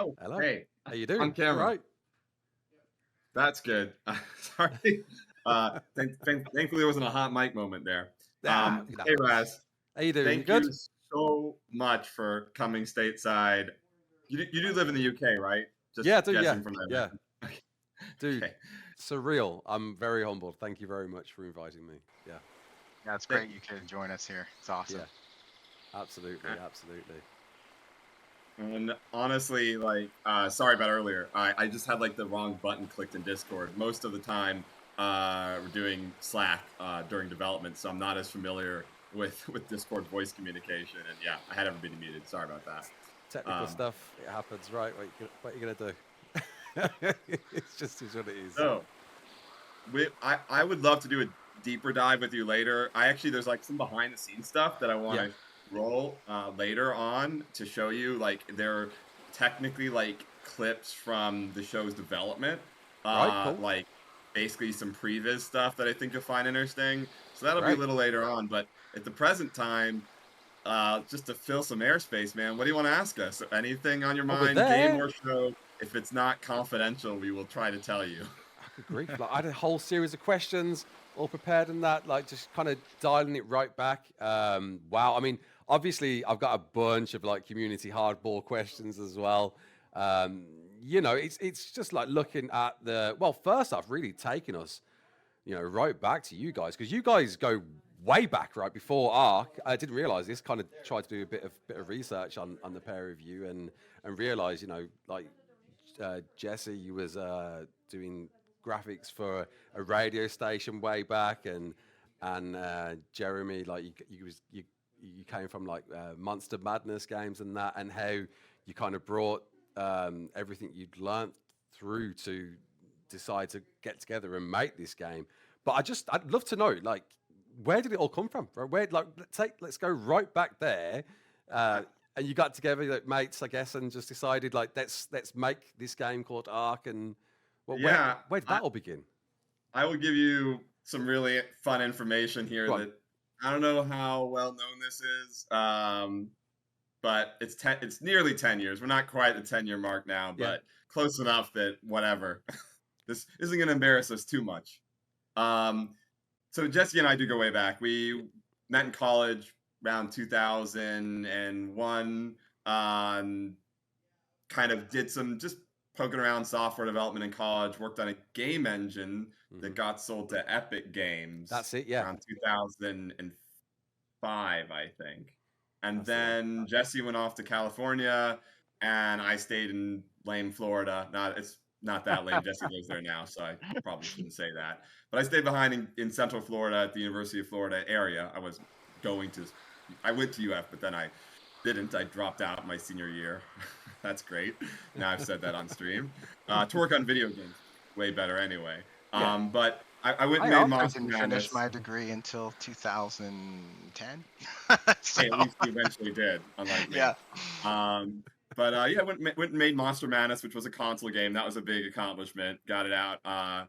Oh, Hello. hey, How you doing? on All camera. right. That's good. Sorry. Thankfully, there wasn't a hot mic moment there. It Hey, happens. Raz, How you doing? You thank good? you so much for coming stateside. You do live in the UK, right? Yeah, I Just do. Yeah, guessing from that. yeah, dude. Okay. Surreal. I'm very humbled. Thank you very much for inviting me. Yeah, Yeah, it's Thank- great you could join us here. It's awesome. yeah. Absolutely, absolutely. And honestly, like, sorry about earlier. I just had like the wrong button clicked in Discord. Most of the time, we're doing Slack during development, so I'm not as familiar with Discord voice communication. And yeah, I had everybody muted. Sorry about that. Technical stuff. It happens, right? What you gonna do? It's just is what it is. So, I would love to do a deeper dive with you later. There's like some behind the scenes stuff that I want to roll later on to show you. Like they're technically like clips from the show's development. Right, cool. Like basically some previs stuff that I think you'll find interesting. So that'll be a Right. little later on. But at the present time, just to fill some airspace, man, what do you want to ask us? Anything on your Well, we're mind, there. game or show? If it's not confidential, we will try to tell you. Good grief. Like, I had a whole series of questions all prepared and that, like just kind of dialing it right back. Wow. I mean, obviously I've got a bunch of like community hardball questions as well. You know, it's just like looking at well, first off, really taking us, right back to you guys, because you guys go way back, right before ARK. I didn't realize this. Kind of tried to do a bit of research on the pair of you and realize, like Jesse, you was doing graphics for a radio station way back, and Jeremy, like you came from like Monster Madness games and that, and how you kind of brought everything you'd learnt through to decide to get together and make this game. But I'd love to know, like, where did it all come from? Where, like, let's go right back there. And you got together, like, mates, I guess, and just decided, like, let's make this game called ARK. And well, Yeah, where did that all begin? I will give you some really fun information here that I don't know how well known this is, but it's nearly 10 years. We're not quite the 10-year mark now, but close enough that whatever. This isn't going to embarrass us too much. So Jesse and I do go way back. We met in college around 2001. Kind of did some just poking around software development in college. Worked on a game engine that got sold to Epic Games. That's it, yeah. Around 2005, I think. And then Jesse went off to California, and I stayed in lame Florida. It's not that lame. Jesse lives there now, so I probably shouldn't say that. But I stayed behind in Central Florida at the University of Florida area. I went to UF, but then I didn't. I dropped out my senior year. That's great. Now I've said that on stream. To work on video games, way better anyway. But I went and made Monster didn't Madness. finish my degree until 2010. So. Hey, at least you eventually did, unlike me. Yeah. But I went and made Monster Madness, which was a console game. That was a big accomplishment. Got it out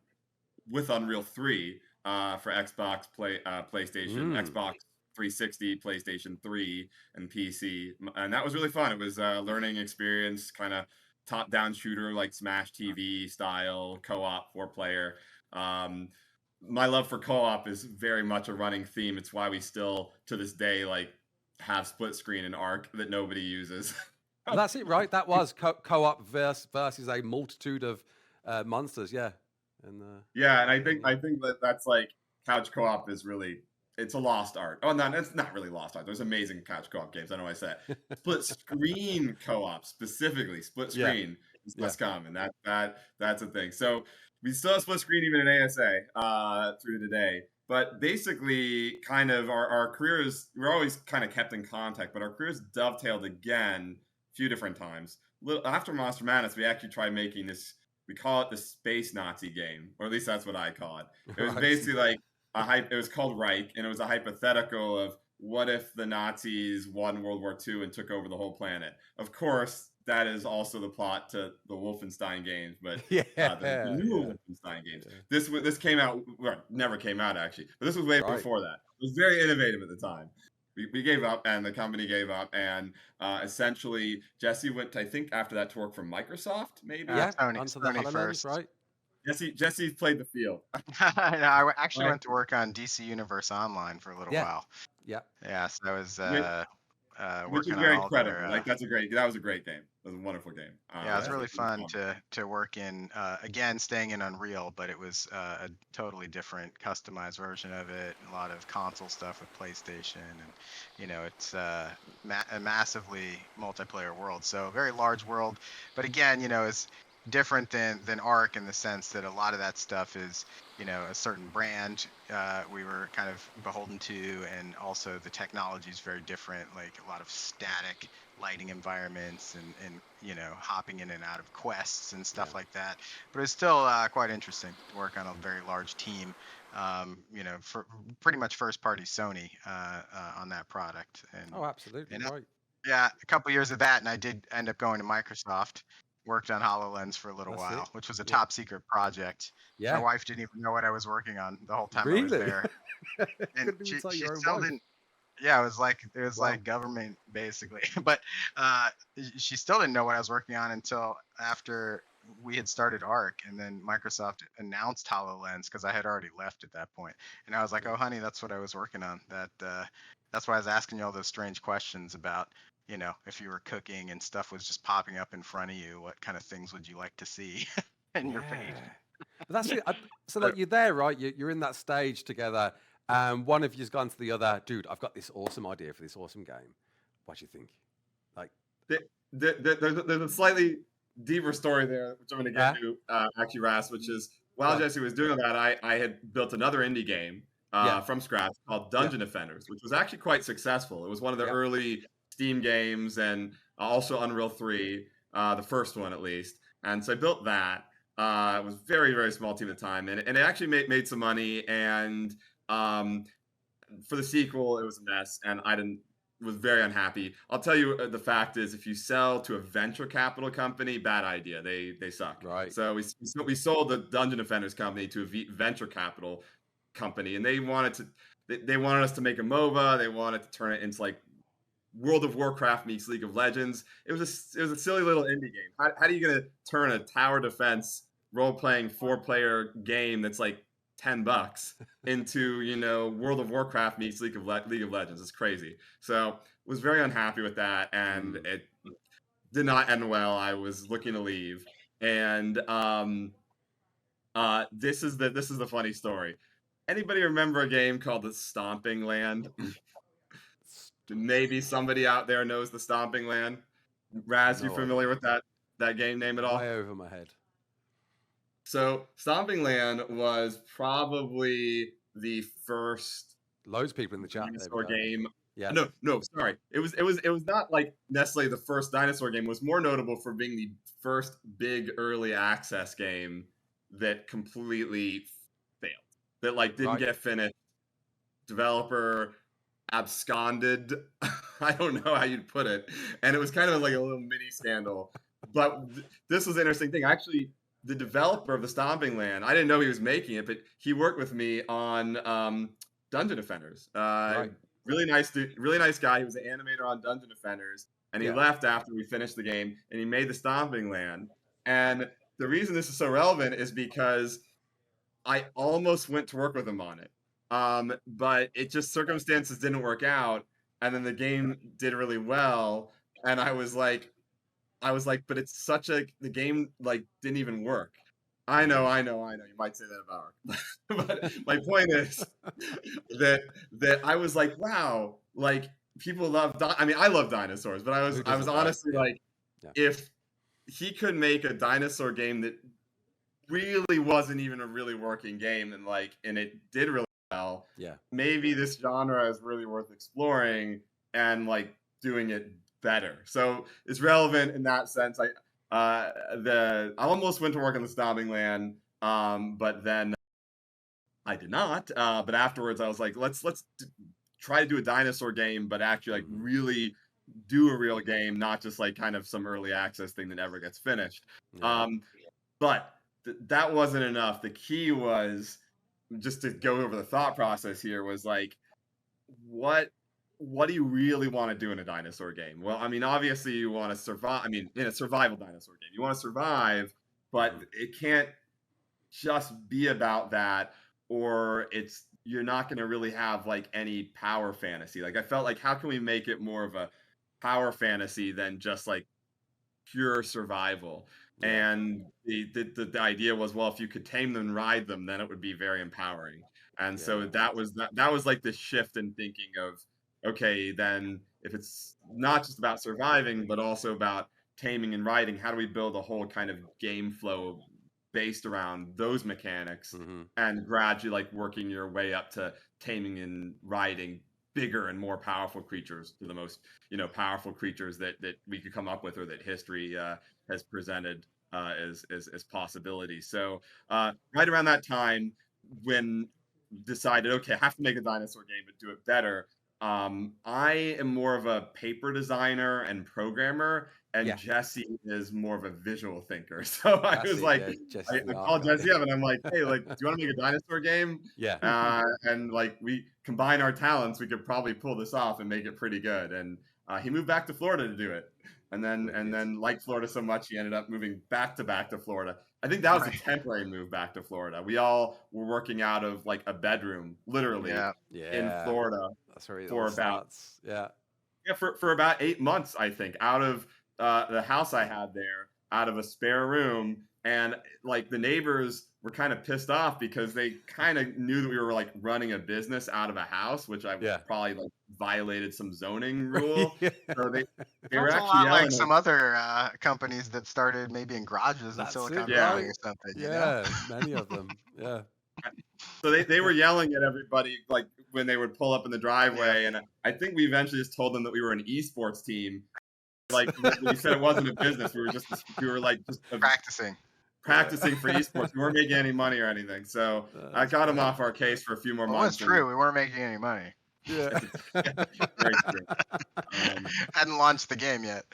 with Unreal 3 for Xbox, PlayStation, Xbox 360, PlayStation 3, and PC. And that was really fun. It was a learning experience, kind of top-down shooter like Smash TV style, co-op, 4-player. My love for co-op is very much a running theme. It's why we still, to this day, like have split screen in ARK that nobody uses. Well, that's it, right? That was co-op versus a multitude of monsters, yeah. And and I think that's like couch co-op is really, it's a lost art. Oh, no, it's not really lost art. There's amazing couch co-op games. I know I said split screen co-op specifically. Split screen is what's come, and that's a thing. So we still have split screen even in ASA through today. But basically, kind of our careers, we're always kind of kept in contact, but our careers dovetailed again a few different times. After Monster Madness, we actually tried making this, we call it the Space Nazi game, or at least that's what I call it. It was basically like it was called Reich, and it was a hypothetical of what if the Nazis won World War II and took over the whole planet. Of course, that is also the plot to the Wolfenstein games, but the new Wolfenstein games. This came out, well, never came out actually, but this was way before that. It was very innovative at the time. we gave up, and the company gave up, and essentially Jesse went, I think, after that to work for Microsoft, maybe. Yeah, Sony, onto the Sony HoloLens, first. right? Jesse played the field. I actually Right. went to work on DC Universe Online for a little Yeah. while. Yeah. Yeah, so I was Which is working on very all credible. their. Like that was a great game. It was a wonderful game. Yeah, it's It really was fun to work in. Again, staying in Unreal, but it was a totally different customized version of it. A lot of console stuff with PlayStation, and it's a massively multiplayer world. So very large world, but again, it's different than ARK in the sense that a lot of that stuff is a certain brand we were kind of beholden to, and also the technology is very different. Like a lot of static lighting environments and hopping in and out of quests and stuff like that. But it's still quite interesting to work on a very large team. For pretty much first party Sony on that product. And Oh, absolutely right. yeah, a couple years of that, and I did end up going to Microsoft. Worked on HoloLens for a little That's while, it. which was a Yeah. top secret project. My Yeah. wife didn't even know what I was working on the whole time I was Really? there, and Couldn't even she tell she your own still wife. didn't. Yeah, it was Wow. like government basically, but uh, she still didn't know what I was working on until after we had started ARK, and then Microsoft announced HoloLens because I had already left at that point, and I was like, "Oh, honey, that's what I was working on." That's why I was asking you all those strange questions about, if you were cooking and stuff was just popping up in front of you, what kind of things would you like to see in your page? But that's it. So like you're there, right? You're in that stage together, and one of you's gone to the other. Dude, I've got this awesome idea for this awesome game. What do you think? Like, There's a slightly deeper story there, which I'm going to get to actually, Ras, which is while Jesse was doing that, I had built another indie game from scratch called Dungeon Defenders, which was actually quite successful. It was one of the early Steam games, and also Unreal 3, the first one at least. And so I built that. It was very, very small team at the time, and it actually made some money. And for the sequel, it was a mess, and was very unhappy. I'll tell you, the fact is, if you sell to a venture capital company, bad idea. They suck. Right. So we sold the Dungeon Defenders company to a venture capital company, and they wanted us to make a MOBA. They wanted to turn it into like World of Warcraft meets League of Legends. It was a silly little indie game. How are you gonna turn a tower defense role-playing 4-player game that's like $10 into World of Warcraft meets League of Legends? It's crazy. So was very unhappy with that, and it did not end well. I was looking to leave, and this is the funny story. Anybody remember a game called The Stomping Land? Maybe somebody out there knows The Stomping Land. Raz, you familiar with that game name at all? Way over my head. So Stomping Land was probably the first Loads of people in the chat. dinosaur game. Yeah. No, sorry. It was not like necessarily the first dinosaur game. It was more notable for being the first big early access game that completely failed. That like didn't get finished. Developer absconded. I don't know how you'd put it. And it was kind of like a little mini scandal. But this was an interesting thing. Actually, the developer of the Stomping Land, I didn't know he was making it, but he worked with me on Dungeon Defenders. Really nice dude, really nice guy. He was an animator on Dungeon Defenders, and he left after we finished the game, and he made the Stomping Land. And the reason this is so relevant is because I almost went to work with him on it. But it just circumstances didn't work out, and then the game did really well, and I was like, but it's the game like didn't even work. I know. You might say that about ARK, but my point is that I was like, wow, like people love. I mean, I love dinosaurs, but I was honestly like, if he could make a dinosaur game that really wasn't even a really working game, and it did really well, maybe this genre is really worth exploring and like doing it better. So it's relevant in that sense. I almost went to work on the Stomping Land, but then I did not. But afterwards, I was like, let's try to do a dinosaur game, but actually like really do a real game, not just like kind of some early access thing that never gets finished. But that wasn't enough. The key was, just to go over the thought process here, was like, what what do you really want to do in a dinosaur game? Well, I mean, obviously you want to survive. I mean, in a survival dinosaur game, you want to survive, but it can't just be about that, or you're not going to really have like any power fantasy. Like I felt like, how can we make it more of a power fantasy than just like pure survival? Yeah. And the idea was, well, if you could tame them and ride them, then it would be very empowering. And so Yeah. that was like the shift in thinking of, okay, then if it's not just about surviving, but also about taming and riding, how do we build a whole kind of game flow based around those mechanics, and gradually like working your way up to taming and riding bigger and more powerful creatures, to the most powerful creatures that we could come up with, or that history has presented as possibilities. So right around that time, when decided, okay, I have to make a dinosaur game but do it better. I am more of a paper designer and programmer, and Yeah. Jesse is more of a visual thinker. So I That's was it. like, Yeah. Jesse's I the art called guy. Jesse up and I'm like, hey, like, do you want to make a dinosaur game? Yeah. And like, we combine our talents, we could probably pull this off and make it pretty good. And he moved back to Florida to do it. And Wicked. then liked Florida so much, he ended up moving back to Florida. I think that was a Right. temporary move back to Florida. We all were working out of like a bedroom, literally, Yeah. in Yeah. Florida That's where it for all about starts. Yeah. for about 8 months, I think, out of the house I had there, out of a spare room. And like the neighbors were kind of pissed off because they kind of knew that we were like running a business out of a house, which I Yeah. probably like violated some zoning rule. Yeah. So they were Sounds a actually lot like yelling at, some other companies that started maybe in garages in That's it, Silicon yeah. Valley right? or something, you know? Yeah. Many of them. Yeah. So they were yelling at everybody like when they would pull up in the Yeah. driveway, and I think we eventually just told them that we were an esports team. Like we said, it wasn't a business. We were like just Practicing. Yeah. practicing for esports. We weren't making any money or anything. So I That's got him great. off our case for a few more Well, it was months. And true. We weren't making any money. Yeah. very true. Hadn't launched the game yet.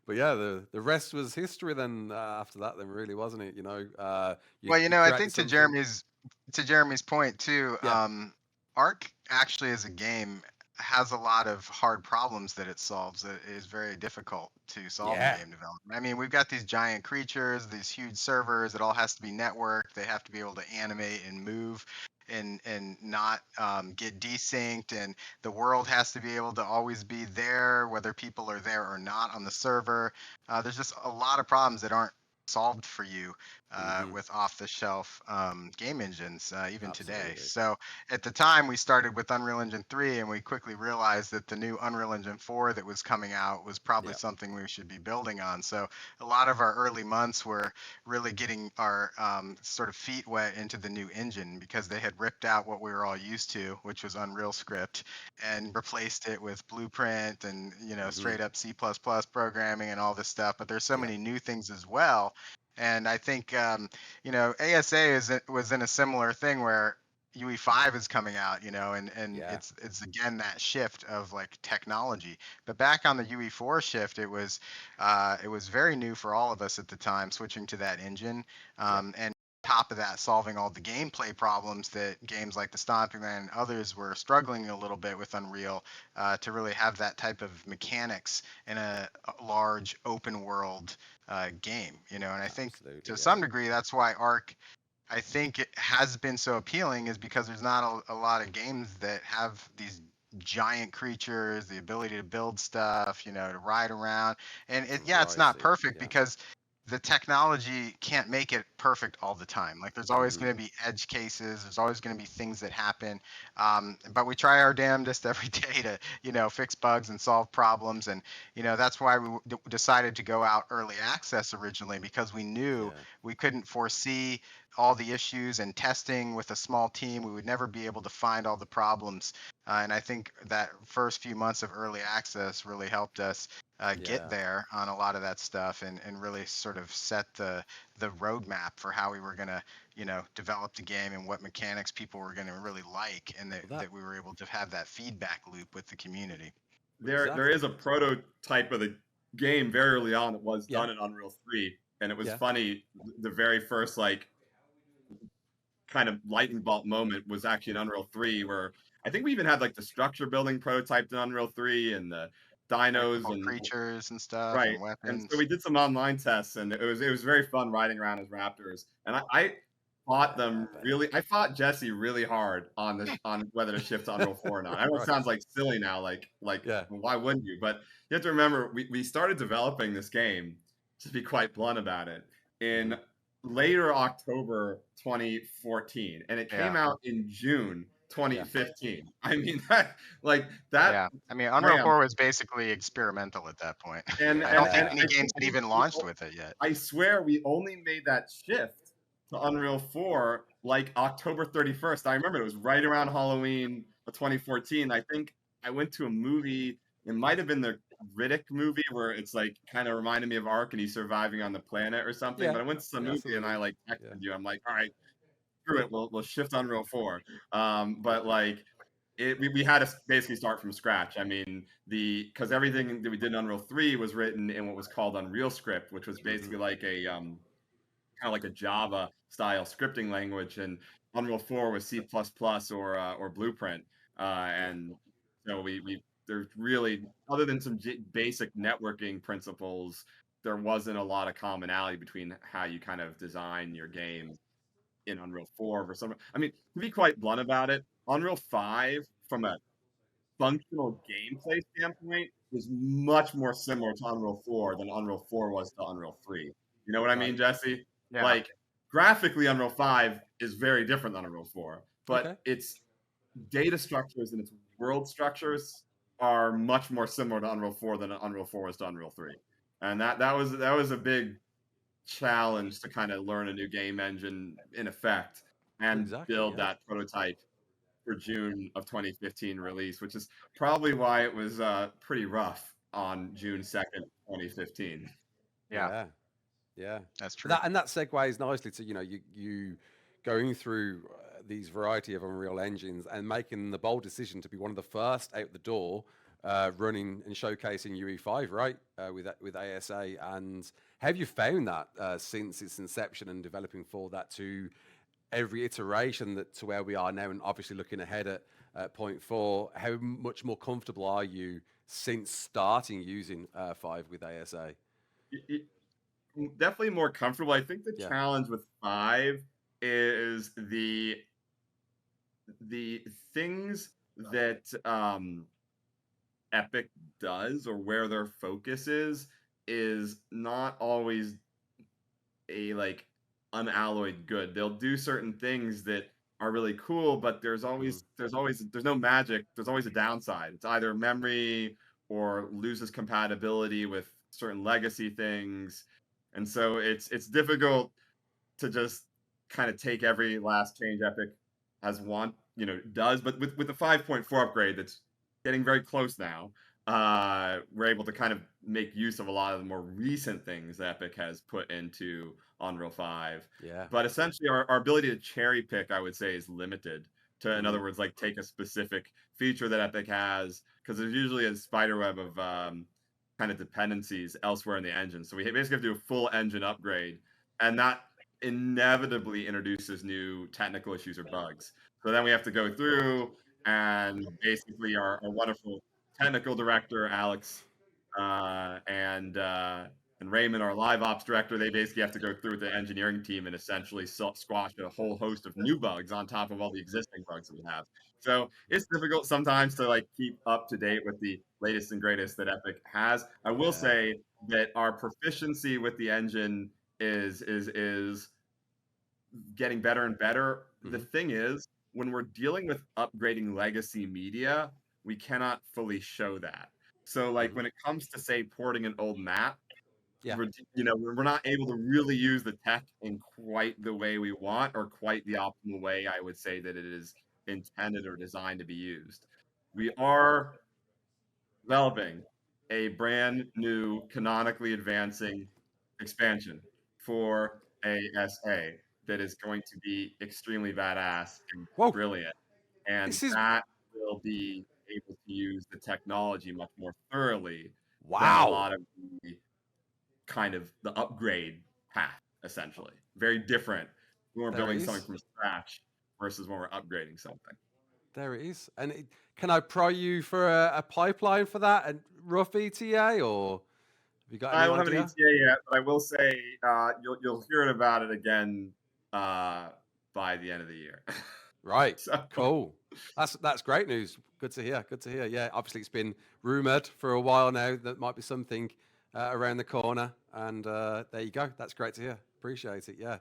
But yeah, the rest was history then after that then, really, wasn't it? Well, You I created think to something. Jeremy's point too, Yeah. ARK actually as a game has a lot of hard problems that it solves that is very difficult to solve in Yeah. game development. I mean, we've got these giant creatures, these huge servers, it all has to be networked, they have to be able to animate and move and not get desynced, and the world has to be able to always be there whether people are there or not on the server. There's just a lot of problems that aren't solved for you with off-the-shelf game engines even today. Absolutely. So at the time we started with Unreal Engine 3, and we quickly realized that the new Unreal Engine 4 that was coming out was probably Yeah. something we should be building on. So a lot of our early months were really getting our sort of feet wet into the new engine, because they had ripped out what we were all used to, which was Unreal Script, and replaced it with Blueprint and straight up C++ programming and all this stuff. But there's so Yeah. many new things as well. And I think ASA was in a similar thing where UE5 is coming out, and Yeah. it's again that shift of like technology. But back on the UE4 shift, it was very new for all of us at the time, switching to that engine, and top of that, solving all the gameplay problems that games like the Stomping Land and others were struggling a little bit with Unreal, to really have that type of mechanics in a large open world game. And I think Absolutely. to Yeah. some degree that's why ARK, I think it has been so appealing, is because there's not a lot of games that have these giant creatures, the ability to build stuff, to ride around. And it's not Variety. perfect Yeah. because the technology can't make it perfect all the time. Like there's always going to be edge cases. There's always going to be things that happen. But we try our damnedest every day to, fix bugs and solve problems. And, that's why we decided to go out early access originally, because we knew Yeah. we couldn't foresee all the issues, and testing with a small team, we would never be able to find all the problems. And I think that first few months of early access really helped us get Yeah. there on a lot of that stuff, and really sort of set the roadmap for how we were going to develop the game, and what mechanics people were going to really like, and Well, that that we were able to have that feedback loop with the community. There is exactly. a prototype of the game very early on that was Yeah. done in Unreal 3, and it was Yeah. funny. The very first like kind of lightning bolt moment was actually in Unreal 3, where I think we even had like the structure building prototyped in Unreal 3 and the dinos Multiple and creatures and stuff right. and And so weapons. we did some online tests, and it was very fun riding around as raptors. And I fought them bet. really. I fought Jesse really hard on whether to shift to Unreal 4 or not. I know it Right. sounds like silly now, Yeah. why wouldn't you? But you have to remember, we started developing this game, to be quite blunt about it, in later October 2014, and it came Yeah. out in June 2015. I mean that Yeah. I mean, Unreal ramp 4 was basically experimental at that point. and I don't think and any I games think had even launched with it yet. I swear we only made that shift to Unreal 4 like October 31st. I remember it was right around Halloween of 2014. I think I went to a movie. It might have been the Riddick movie where it's like kind of reminded me of ARK and he's surviving on the planet or something. Yeah. But I went to some Yeah, movie and I absolutely. like Yeah. texted you. I'm like, all right, screw it. We'll shift Unreal 4. But like we had to basically start from scratch. I mean, because everything that we did in Unreal 3 was written in what was called Unreal Script, which was basically like a kind of like a Java style scripting language, and Unreal 4 was C++ or Blueprint. And so we there's really, other than some basic networking principles, there wasn't a lot of commonality between how you kind of design your game in Unreal 4 for some. I mean, to be quite blunt about it, Unreal 5 from a functional gameplay standpoint is much more similar to Unreal 4 than Unreal 4 was to Unreal 3. You know what I mean, Right. Jesse? Yeah. Like graphically, Unreal 5 is very different than Unreal 4, but Okay. its data structures and its world structures are much more similar to Unreal 4 than Unreal 4 was to Unreal 3. And that was a big challenge to kind of learn a new game engine in effect and Exactly. build Yeah. that prototype for June of 2015 release, which is probably why it was pretty rough on June 2nd, 2015. Yeah. Yeah. Yeah. That's true. That segues nicely to you going through these variety of Unreal engines and making the bold decision to be one of the first out the door running and showcasing UE5, right? With ASA. And have you found that since its inception and developing for that to every iteration that to where we are now, and obviously looking ahead at point 4, how much more comfortable are you since starting using 5 with ASA? Definitely more comfortable. I think the Yeah. challenge with 5 is the things that Epic does, or where their focus is not always a like unalloyed good. They'll do certain things that are really cool, but there's no magic. There's always a downside. It's either memory or loses compatibility with certain legacy things. And so it's difficult to just kind of take every last change Epic has does. But with the 5.4 upgrade that's getting very close now, we're able to kind of make use of a lot of the more recent things that Epic has put into Unreal 5. Yeah. But essentially, our ability to cherry pick, I would say, is limited. In other words, like take a specific feature that Epic has, because there's usually a spider web of kind of dependencies elsewhere in the engine. So we basically have to do a full engine upgrade, and that inevitably introduces new technical issues or bugs. So then we have to go through, and basically our wonderful technical director Alex and Raymond, our live ops director, they basically have to go through with the engineering team and essentially squash a whole host of new bugs on top of all the existing bugs that we have. So it's difficult sometimes to like keep up to date with the latest and greatest that Epic has. I will say that our proficiency with the engine is getting better and better. The thing is, when we're dealing with upgrading legacy media, we cannot fully show that. So like when it comes to say porting an old map, Yeah. we're not able to really use the tech in quite the way we want, or quite the optimal way I would say that it is intended or designed to be used. We are developing a brand new canonically advancing expansion for ASA that is going to be extremely badass and Whoa. brilliant. And This is that will be able to use the technology much more thoroughly than a wow. lot of the kind of the upgrade path, essentially. Very different when we're There building something is. from scratch versus when we're upgrading something. There it is. And can I pry you for a pipeline for that? And rough ETA, or have you got I any don't have an idea? ETA yet, but I will say you'll hear about it again by the end of the year. Right. So Cool. That's great news. Good to hear. Good to hear. Yeah. Obviously, it's been rumored for a while now that might be something around the corner, and there you go. That's great to hear. Appreciate it. Yeah.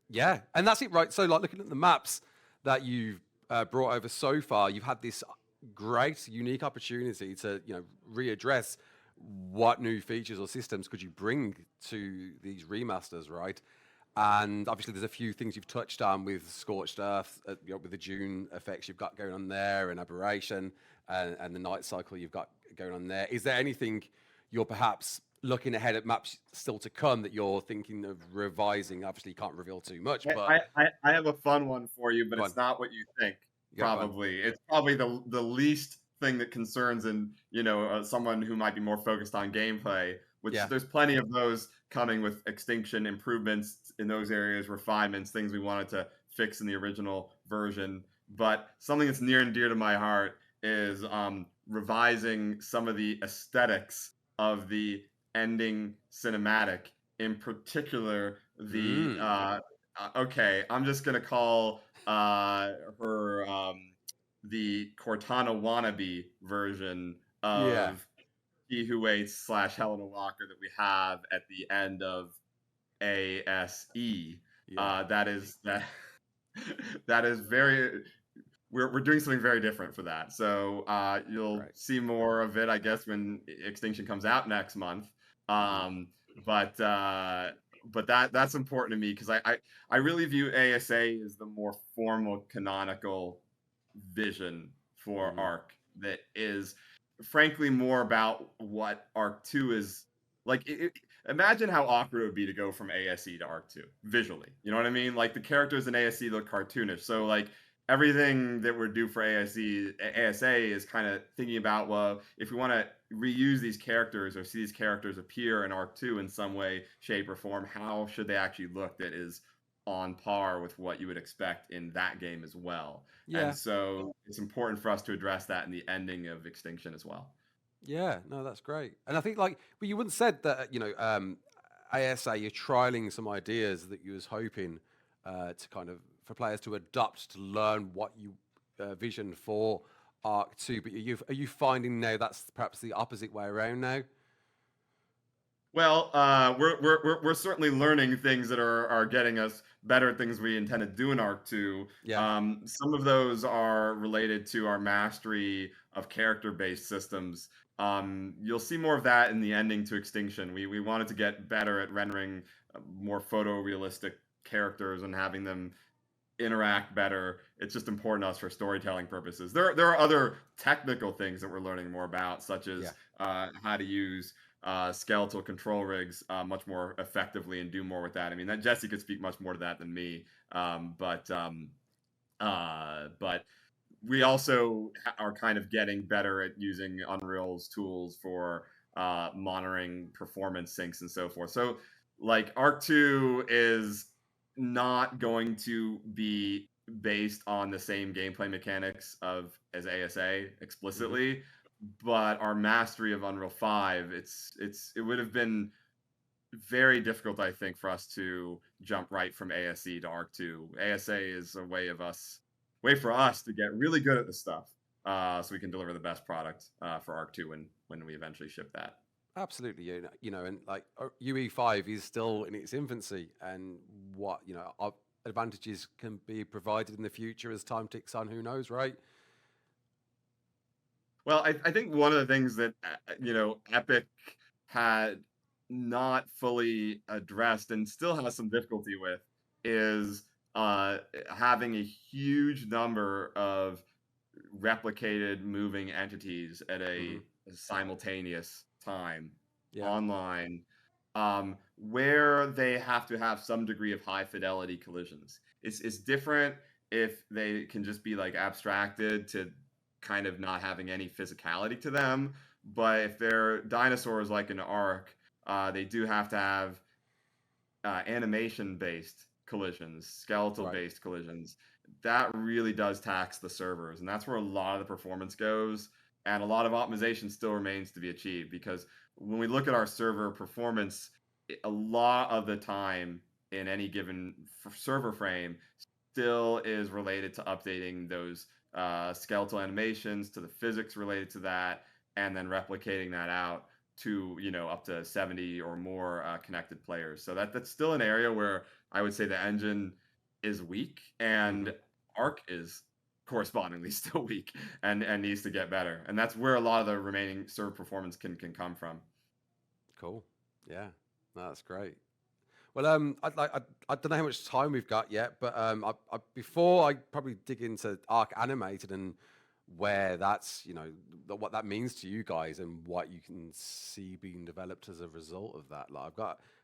Yeah. And that's it, right? So, like, looking at the maps that you've brought over so far, you've had this great, unique opportunity to, readdress what new features or systems could you bring to these remasters, right? And obviously, there's a few things you've touched on with Scorched Earth, with the June effects you've got going on there, and Aberration, and the night cycle you've got going on there. Is there anything you're perhaps looking ahead at maps still to come that you're thinking of revising? Obviously, you can't reveal too much, but I have a fun one for you, but go it's on. not what you think. Go on. Probably it's probably the least thing that concerns someone who might be more focused on gameplay. Which Yeah. there's plenty of those coming with Extinction improvements in those areas, refinements, things we wanted to fix in the original version. But something that's near and dear to my heart is revising some of the aesthetics of the ending cinematic, in particular the okay, I'm just gonna call her the Cortana wannabe version Yeah. of He Who Waits / Helena Walker that we have at the end of ASE. Yeah. That is that that is very. We're doing something very different for that. So you'll Right. see more of it, I guess, when Extinction comes out next month. Mhm. But that's important to me because I really view ASA as the more formal canonical vision for Mhm. ARK that is frankly more about what ARK 2 is like. Imagine how awkward it would be to go from ASE to ARK 2 visually. You know what I mean? Like the characters in ASE look cartoonish. So like everything that we're due for ASA is kind of thinking about, well, if we want to reuse these characters or see these characters appear in ARK 2 in some way, shape, or form, how should they actually look that is on par with what you would expect in that game as well? And Yeah. so it's important for us to address that in the ending of Extinction as well. Yeah, no, that's great. And I think but you wouldn't said that, ASA, you're trialing some ideas that you was hoping to kind of for players to adopt to learn what you vision for Arc 2. But are you finding now that's perhaps the opposite way around now? Well, we're certainly learning things that are getting us better at things we intend to do in ARC 2. Yeah. Some of those are related to our mastery of character-based systems. You'll see more of that in the ending to Extinction. We wanted to get better at rendering more photorealistic characters and having them interact better. It's just important to us for storytelling purposes. There are other technical things that we're learning more about, such as how to use skeletal control rigs much more effectively and do more with that. I mean, that Jesse could speak much more to that than me. But we also are kind of getting better at using Unreal's tools for monitoring performance syncs and so forth. So, like, ARC 2 is not going to be based on the same gameplay mechanics as ASA explicitly, but our mastery of Unreal 5, it would have been very difficult, I think, for us to jump right from ASE to ARC 2. ASA is a way for us to get really good at the stuff, so we can deliver the best product for ARC 2 when we eventually ship that. Absolutely, and like UE5 is still in its infancy, and what advantages can be provided in the future as time ticks on. Who knows, right? Well, I think one of the things that Epic had not fully addressed and still has some difficulty with is having a huge number of replicated moving entities at a simultaneous time online, where they have to have some degree of high fidelity collisions. It's different if they can just be like abstracted to kind of not having any physicality to them. But if they're dinosaurs like an ARK, they do have to have animation based collisions, skeletal-based collisions, that really does tax the servers, and that's where a lot of the performance goes, and a lot of optimization still remains to be achieved, because when we look at our server performance, a lot of the time in any given server frame still is related to updating those skeletal animations, to the physics related to that, and then replicating that out to up to 70 or more connected players. So that's still an area where I would say the engine is weak, and ARK is correspondingly still weak and needs to get better. And that's where a lot of the remaining server performance can come from. Cool. Yeah, no, that's great. Well, I don't know how much time we've got yet, but before I probably dig into ARK Animated and where that's, what that means to you guys and what you can see being developed as a result of that. Like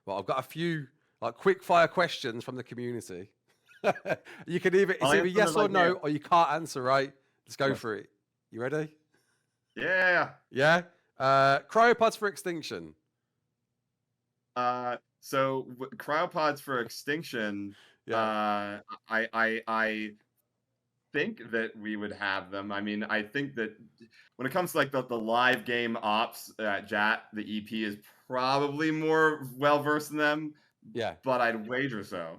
I've got a few like quick fire questions from the community. You can it's either yes or no, or you can't answer, right? Let's go for it. You ready? Yeah. Yeah. Cryopods for Extinction. So cryopods for Extinction, I think that we would have them. I mean, I think that when it comes to like the live game ops, Jat, the EP is probably more well versed in them. Yeah. But I'd wager so.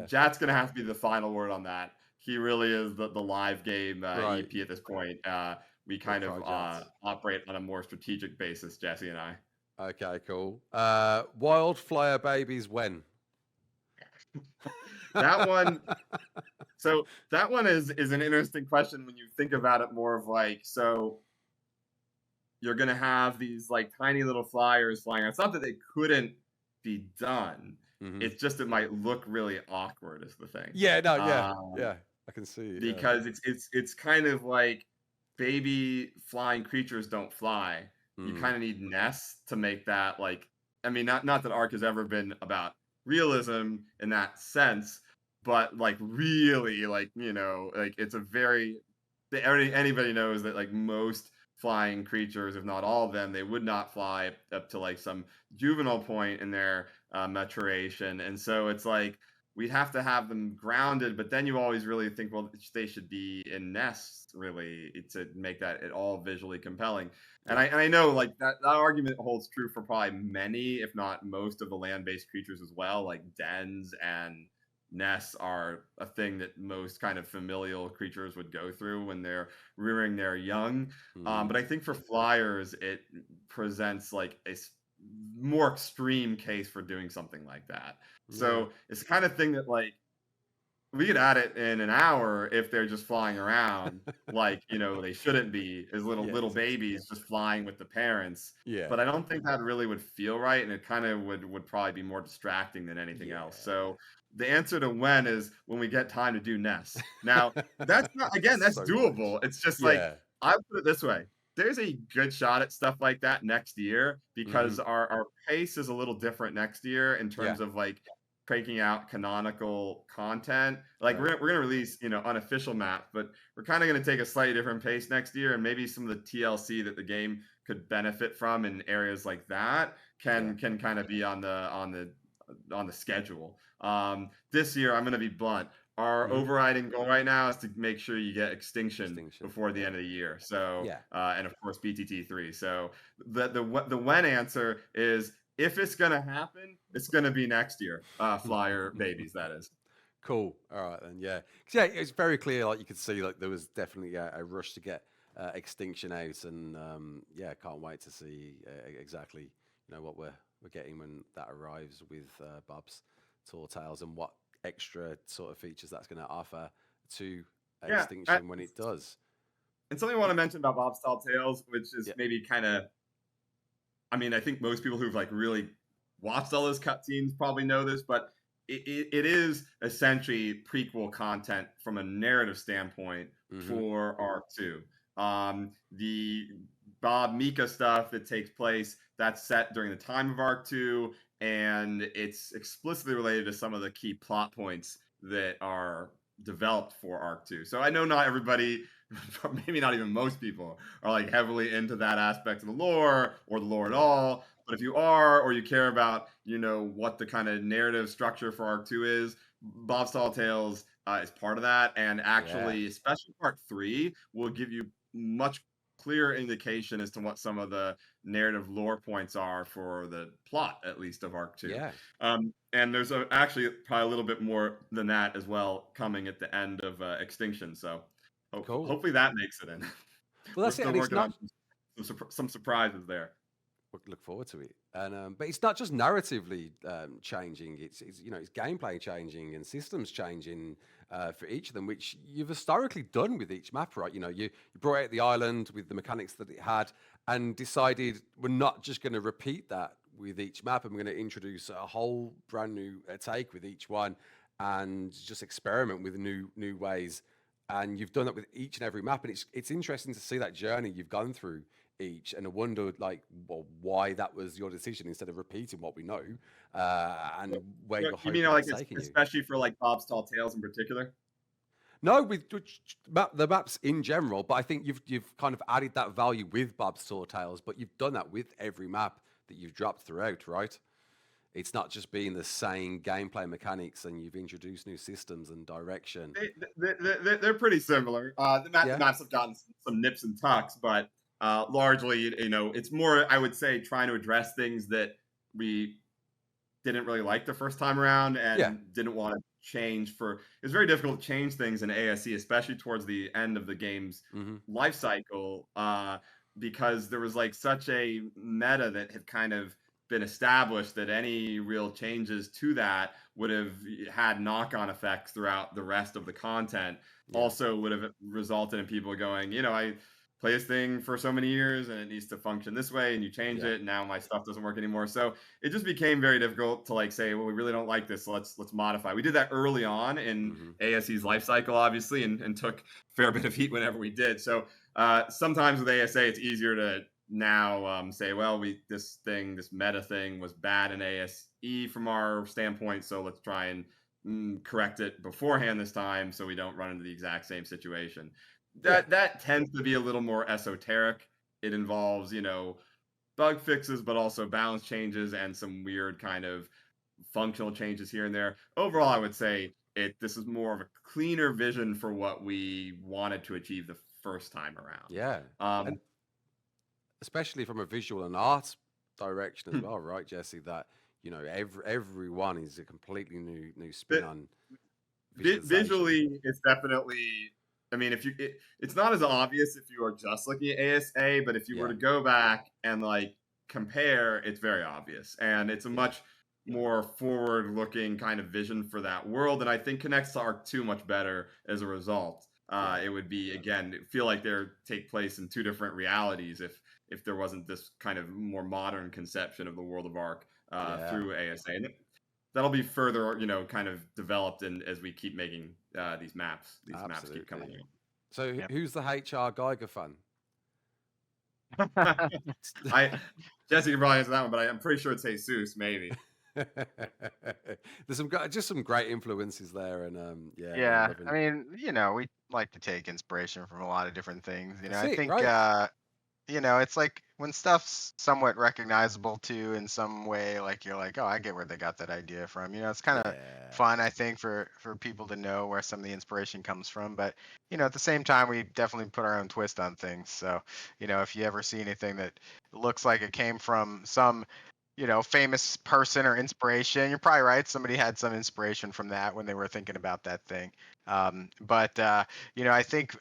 Jat's gonna have to be the final word on that. He really is the live game EP at this point. We kind of operate on a more strategic basis, Jesse and I. Okay, cool. Wildfire babies when? That one. So that one is an interesting question when you think about it more of like, so you're gonna have these like tiny little flyers flying. It's not that they couldn't be done. It's just it might look really awkward is the thing. Yeah, no, yeah, I can see it. Because it's kind of like baby flying creatures don't fly. You kind of need nests to make that like. I mean, not that ARK has ever been about realism in that sense, but like really like like it's a very anybody knows that like most flying creatures, if not all of them, they would not fly up to like some juvenile point in their maturation, and so it's like we'd have to have them grounded, but then you always really think, well, they should be in nests really to make that at all visually compelling. And I know like that argument holds true for probably many, if not most, of the land-based creatures as well. Like dens and nests are a thing that most kind of familial creatures would go through when they're rearing their young. But I think for flyers, it presents like a more extreme case for doing something like that. So it's the kind of thing that like we could add it in an hour if they're just flying around like they shouldn't be as little babies just flying with the parents. But I don't think that really would feel right, and it kind of would probably be more distracting than anything else. So the answer to when is when we get time to do nests. Now that's not, again, that's so doable much. It's just like I put it this way. There's a good shot at stuff like that next year, because our pace is a little different next year in terms of like cranking out canonical content. Like we're gonna release unofficial map, but we're kind of gonna take a slightly different pace next year, and maybe some of the TLC that the game could benefit from in areas like that can kind of be on the schedule. This year, I'm gonna be blunt. Our overriding goal right now is to make sure you get Extinction before the end of the year. So and of course BTT3. So the when answer is, if it's gonna happen, it's gonna be next year. Flyer babies, that is. Cool. All right then. Yeah, it's very clear. Like you could see, like there was definitely a rush to get Extinction out, and can't wait to see exactly what we're getting when that arrives with Bob's Tall Tales, and what extra sort of features that's going to offer to Extinction when it does. And something I want to mention about Bob's Tall Tales, which is maybe kind of, I mean, I think most people who've like really watched all those cutscenes probably know this, but it is essentially prequel content from a narrative standpoint for ARK 2. The Bob Mika stuff that takes place, that's set during the time of ARK 2, and it's explicitly related to some of the key plot points that are developed for ARK 2. So I know not everybody, maybe not even most people, are like heavily into that aspect of the lore or the lore at all, But if you are, or you care about, what the kind of narrative structure for Arc 2 is, Bob's Tall Tales is part of that. And Yeah. actually, especially Part 3 will give you much clearer indication as to what some of the narrative lore points are for the plot, at least, of Arc 2. Yeah. And there's actually probably a little bit more than that as well coming at the end of Extinction. So Cool. hopefully that makes it in. Well, We're that's it. still And it's working not. on some surprises there. Look forward to it. And but it's not just narratively changing. It's it's gameplay changing and systems changing for each of them, which you've historically done with each map, right? You brought out the island with the mechanics that it had, and decided we're not just going to repeat that with each map, and we're going to introduce a whole brand new take with each one, and just experiment with new ways. And you've done that with each and every map, and it's interesting to see that journey you've gone through each, and I wondered why that was your decision instead of repeating what we know, and where you're You hoping mean like it's taking you. especially for like Bob's Tall Tales in particular? No, with the maps in general, but I think you've kind of added that value with Bob's Tall Tales, but you've done that with every map that you've dropped throughout, right? It's not just being the same gameplay mechanics, and you've introduced new systems and direction. They're pretty similar. The Yeah. maps have gotten some nips and tucks, but largely, it's more, I would say, trying to address things that we didn't really like the first time around and Yeah. didn't want to change it's very difficult to change things in ASE, especially towards the end of the game's life cycle, because there was like such a meta that had kind of been established that any real changes to that would have had knock-on effects throughout the rest of the content. Yeah. Also would have resulted in people going, I play this thing for so many years and it needs to function this way, and you change it and now my stuff doesn't work anymore. So it just became very difficult to say, well, we really don't like this, so let's modify. We did that early on in ASE's life cycle, obviously, and took a fair bit of heat whenever we did. So sometimes with ASA it's easier to now say, well, this meta thing was bad in ASE from our standpoint, so let's try and correct it beforehand this time so we don't run into the exact same situation. That tends to be a little more esoteric. It involves, bug fixes, but also balance changes and some weird kind of functional changes here and there. Overall, I would say this is more of a cleaner vision for what we wanted to achieve the first time around. Yeah. And especially from a visual and art direction as well, right, Jesse? That every one is a completely new spin on visually. It's definitely. I mean, it's not as obvious if you are just looking at ASA, but if you were to go back and compare, it's very obvious, and it's a much more forward-looking kind of vision for that world, and I think connects to Arc 2 much better as a result. It would be, again, feel like they take place in two different realities if there wasn't this kind of more modern conception of the world of Arc through ASA. And that'll be further, kind of developed as we keep making these maps. These maps keep coming in. So who's the HR Geiger fan? Jesse can probably answer that one, but I'm pretty sure it's Jesus, maybe. There's some great influences there, and I mean, we like to take inspiration from a lot of different things. I think right? it's like when stuff's somewhat recognizable too in some way, like you're like, oh, I get where they got that idea from. It's kind of fun, I think, for people to know where some of the inspiration comes from. But at the same time, we definitely put our own twist on things. So if you ever see anything that looks like it came from some famous person or inspiration, you're probably right. Somebody had some inspiration from that when they were thinking about that thing. But I think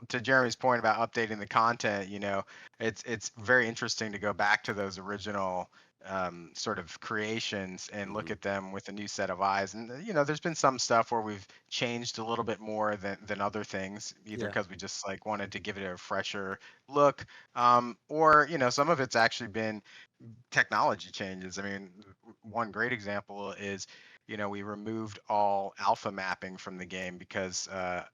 to Jeremy's point about updating the content, it's very interesting to go back to those original sort of creations and look at them with a new set of eyes. And there's been some stuff where we've changed a little bit more than other things, either because we just wanted to give it a fresher look, or some of it's actually been technology changes. I mean, one great example is we removed all alpha mapping from the game because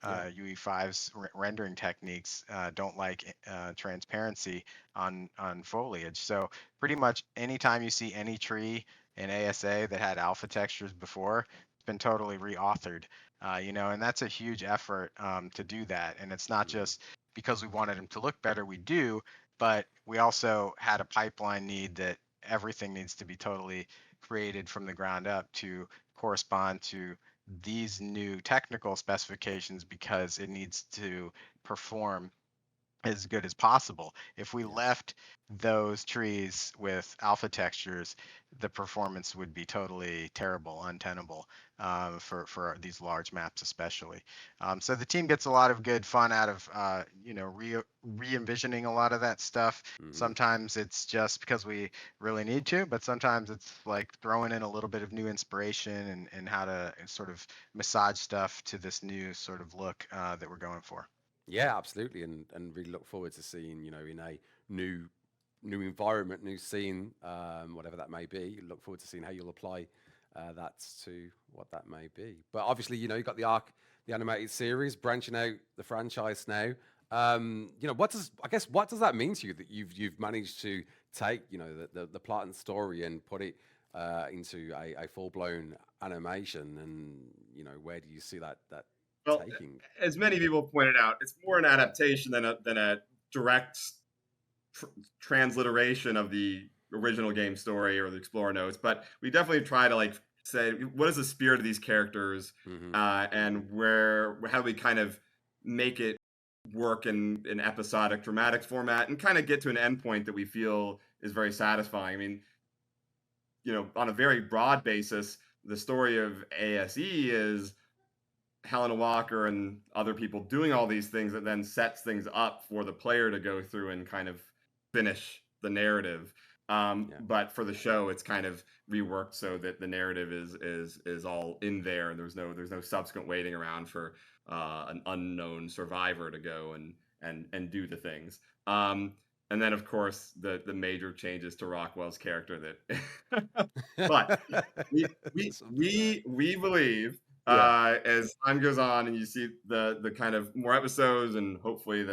UE5's rendering techniques don't like transparency on foliage. So pretty much anytime you see any tree in ASA that had alpha textures before, it's been totally reauthored. And that's a huge effort to do that. And it's not just because we wanted them to look better, we do, but we also had a pipeline need that everything needs to be totally created from the ground up to correspond to these new technical specifications because it needs to perform as good as possible. If we left those trees with alpha textures, the performance would be totally terrible, untenable for these large maps especially. So the team gets a lot of good fun out of re-envisioning a lot of that stuff. Sometimes it's just because we really need to, but sometimes it's like throwing in a little bit of new inspiration and how to sort of massage stuff to this new sort of look that we're going for. Yeah, absolutely, and really look forward to seeing, in a new environment, new scene, whatever that may be. Look forward to seeing how you'll apply that to what that may be. But obviously, you've got the ARK, the animated series, branching out the franchise now. What does that mean to you that you've managed to take, the plot and story and put it into a full blown animation, and where do you see that Well, taking? as many people pointed out, it's more an adaptation than a direct transliteration of the original game story or the Explorer notes. But we definitely try to like say what is the spirit of these characters, and how do we kind of make it work in an episodic dramatic format and kind of get to an endpoint that we feel is very satisfying. I mean, on a very broad basis, the story of ASE is Helena Walker and other people doing all these things that then sets things up for the player to go through and kind of finish the narrative. But for the show, it's kind of reworked so that the narrative is all in there, and there's no subsequent waiting around for an unknown survivor to go and do the things. And then, of course, the major changes to Rockwell's character that, but we believe. As time goes on and you see the kind of more episodes and hopefully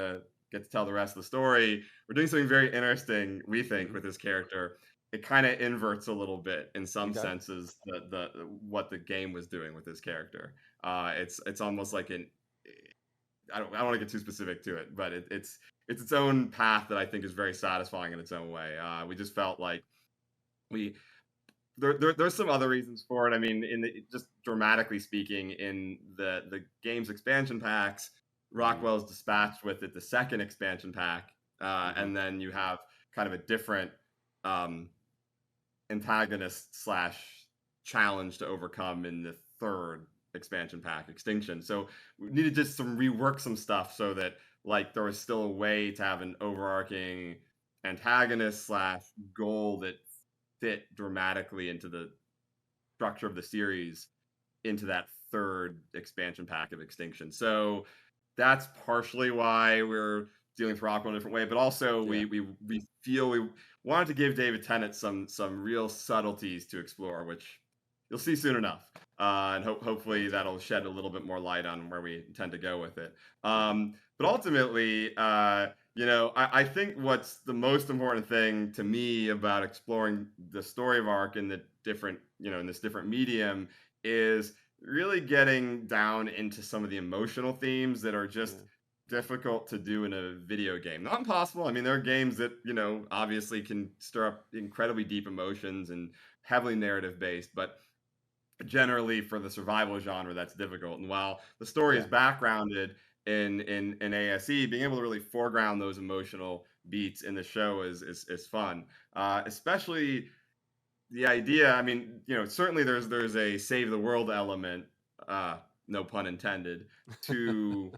get to tell the rest of the story, we're doing something very interesting, we think, with this character. It kind of inverts a little bit in some senses the what the game was doing with this character. It's almost like I don't want to get too specific to it, but it's its own path that I think is very satisfying in its own way. We just felt like there's some other reasons for it. I mean, just dramatically speaking, in the game's expansion packs, Rockwell's dispatched with it the second expansion pack, and then you have kind of a different antagonist / challenge to overcome in the third expansion pack, Extinction. So we needed just rework some stuff so that like there was still a way to have an overarching antagonist / goal that fit dramatically into the structure of the series into that third expansion pack of Extinction. So that's partially why we're dealing with Rockwell in a different way, but also we feel we wanted to give David Tennant some real subtleties to explore, which you'll see soon enough. And hopefully that'll shed a little bit more light on where we intend to go with it. But ultimately, I think what's the most important thing to me about exploring the story of ARK in the different, in this different medium is really getting down into some of the emotional themes that are just difficult to do in a video game. Not impossible. I mean, there are games that, obviously can stir up incredibly deep emotions and heavily narrative based, but generally for the survival genre, that's difficult. And while the story is backgrounded in ASE, being able to really foreground those emotional beats in the show is fun. Especially the idea, I mean, certainly there's a save the world element, no pun intended, to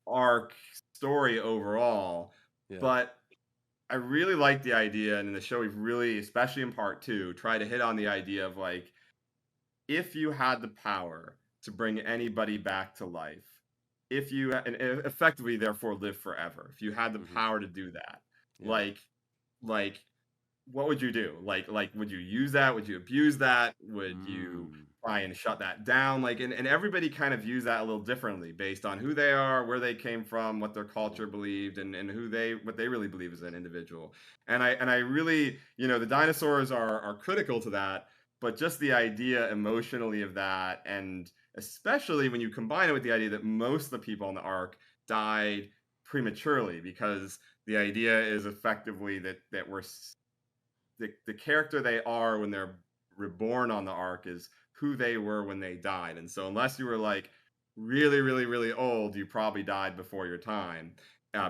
ARK story overall. But I really like the idea, and in the show we've really, especially in part 2, tried to hit on the idea of like, if you had the power to bring anybody back to life, if you and effectively therefore live forever, if you had the power to do that, like what would you do? Like would you use that? Would you abuse that? Would you try and shut that down? Like and everybody kind of views that a little differently based on who they are, where they came from, what their culture believed, and what they really believe as an individual. And I really, the dinosaurs are critical to that. But just the idea emotionally of that, and especially when you combine it with the idea that most of the people on the ARK died prematurely, because the idea is effectively that the character they are when they're reborn on the Ark is who they were when they died. And so unless you were like really, really, really old, you probably died before your time,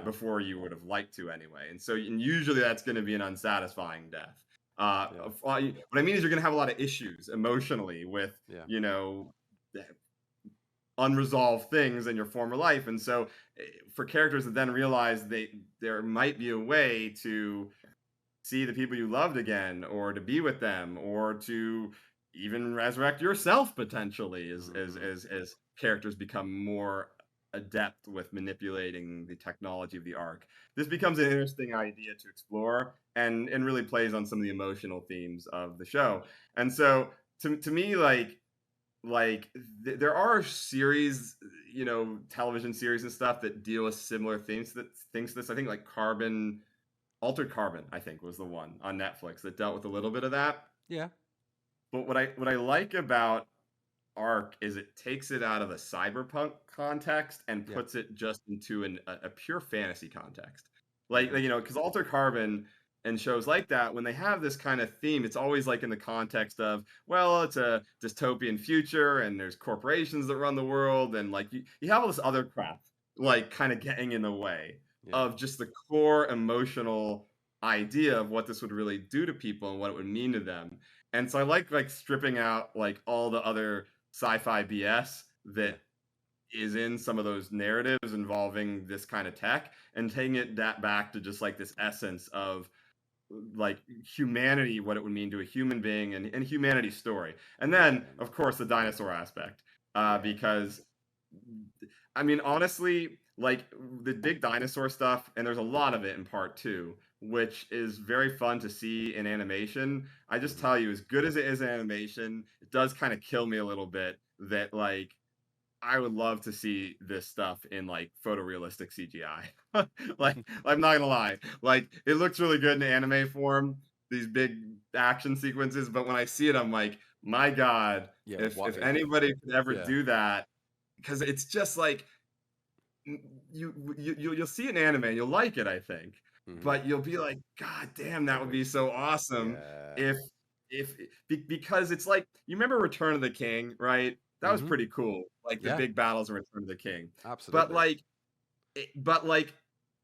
before you would have liked to anyway. And so and usually that's going to be an unsatisfying death. What I mean is you're going to have a lot of issues emotionally with, you know, unresolved things in your former life. And so for characters that then realize there might be a way to see the people you loved again, or to be with them, or to even resurrect yourself potentially, as characters become more adept with manipulating the technology of the Ark. This becomes an interesting idea to explore, and really plays on some of the emotional themes of the show. And so to me, there are series, you know, television series and stuff that deal with similar themes to this. I think like Altered Carbon, I think, was the one on Netflix that dealt with a little bit of that. Yeah. But what I like about ARK is it takes it out of the cyberpunk context and puts it just into a pure fantasy context. Like you know, because Altered Carbon and shows like that, when they have this kind of theme, it's always like in the context of, well, it's a dystopian future and there's corporations that run the world, and like you have all this other crap like kind of getting in the way of just the core emotional idea of what this would really do to people and what it would mean to them. And so I like stripping out like all the other sci-fi BS that is in some of those narratives involving this kind of tech, and taking it back to just like this essence of like humanity, what it would mean to a human being, and humanity's story. And then of course the dinosaur aspect, because I mean, honestly, like the big dinosaur stuff, and there's a lot of it in part 2, which is very fun to see in animation. I just tell you, as good as it is in animation, it does kind of kill me a little bit that like I would love to see this stuff in like photorealistic CGI. Like, I'm not gonna lie, like it looks really good in anime form, these big action sequences, but when I see it, I'm like, my God, if anybody could ever do that, because it's just like you'll see an anime, you'll like it, I think, but you'll be like, God damn, that would be so awesome if because it's like, you remember Return of the King, right? That was pretty cool, like the big battles in Return of the King. Absolutely. But like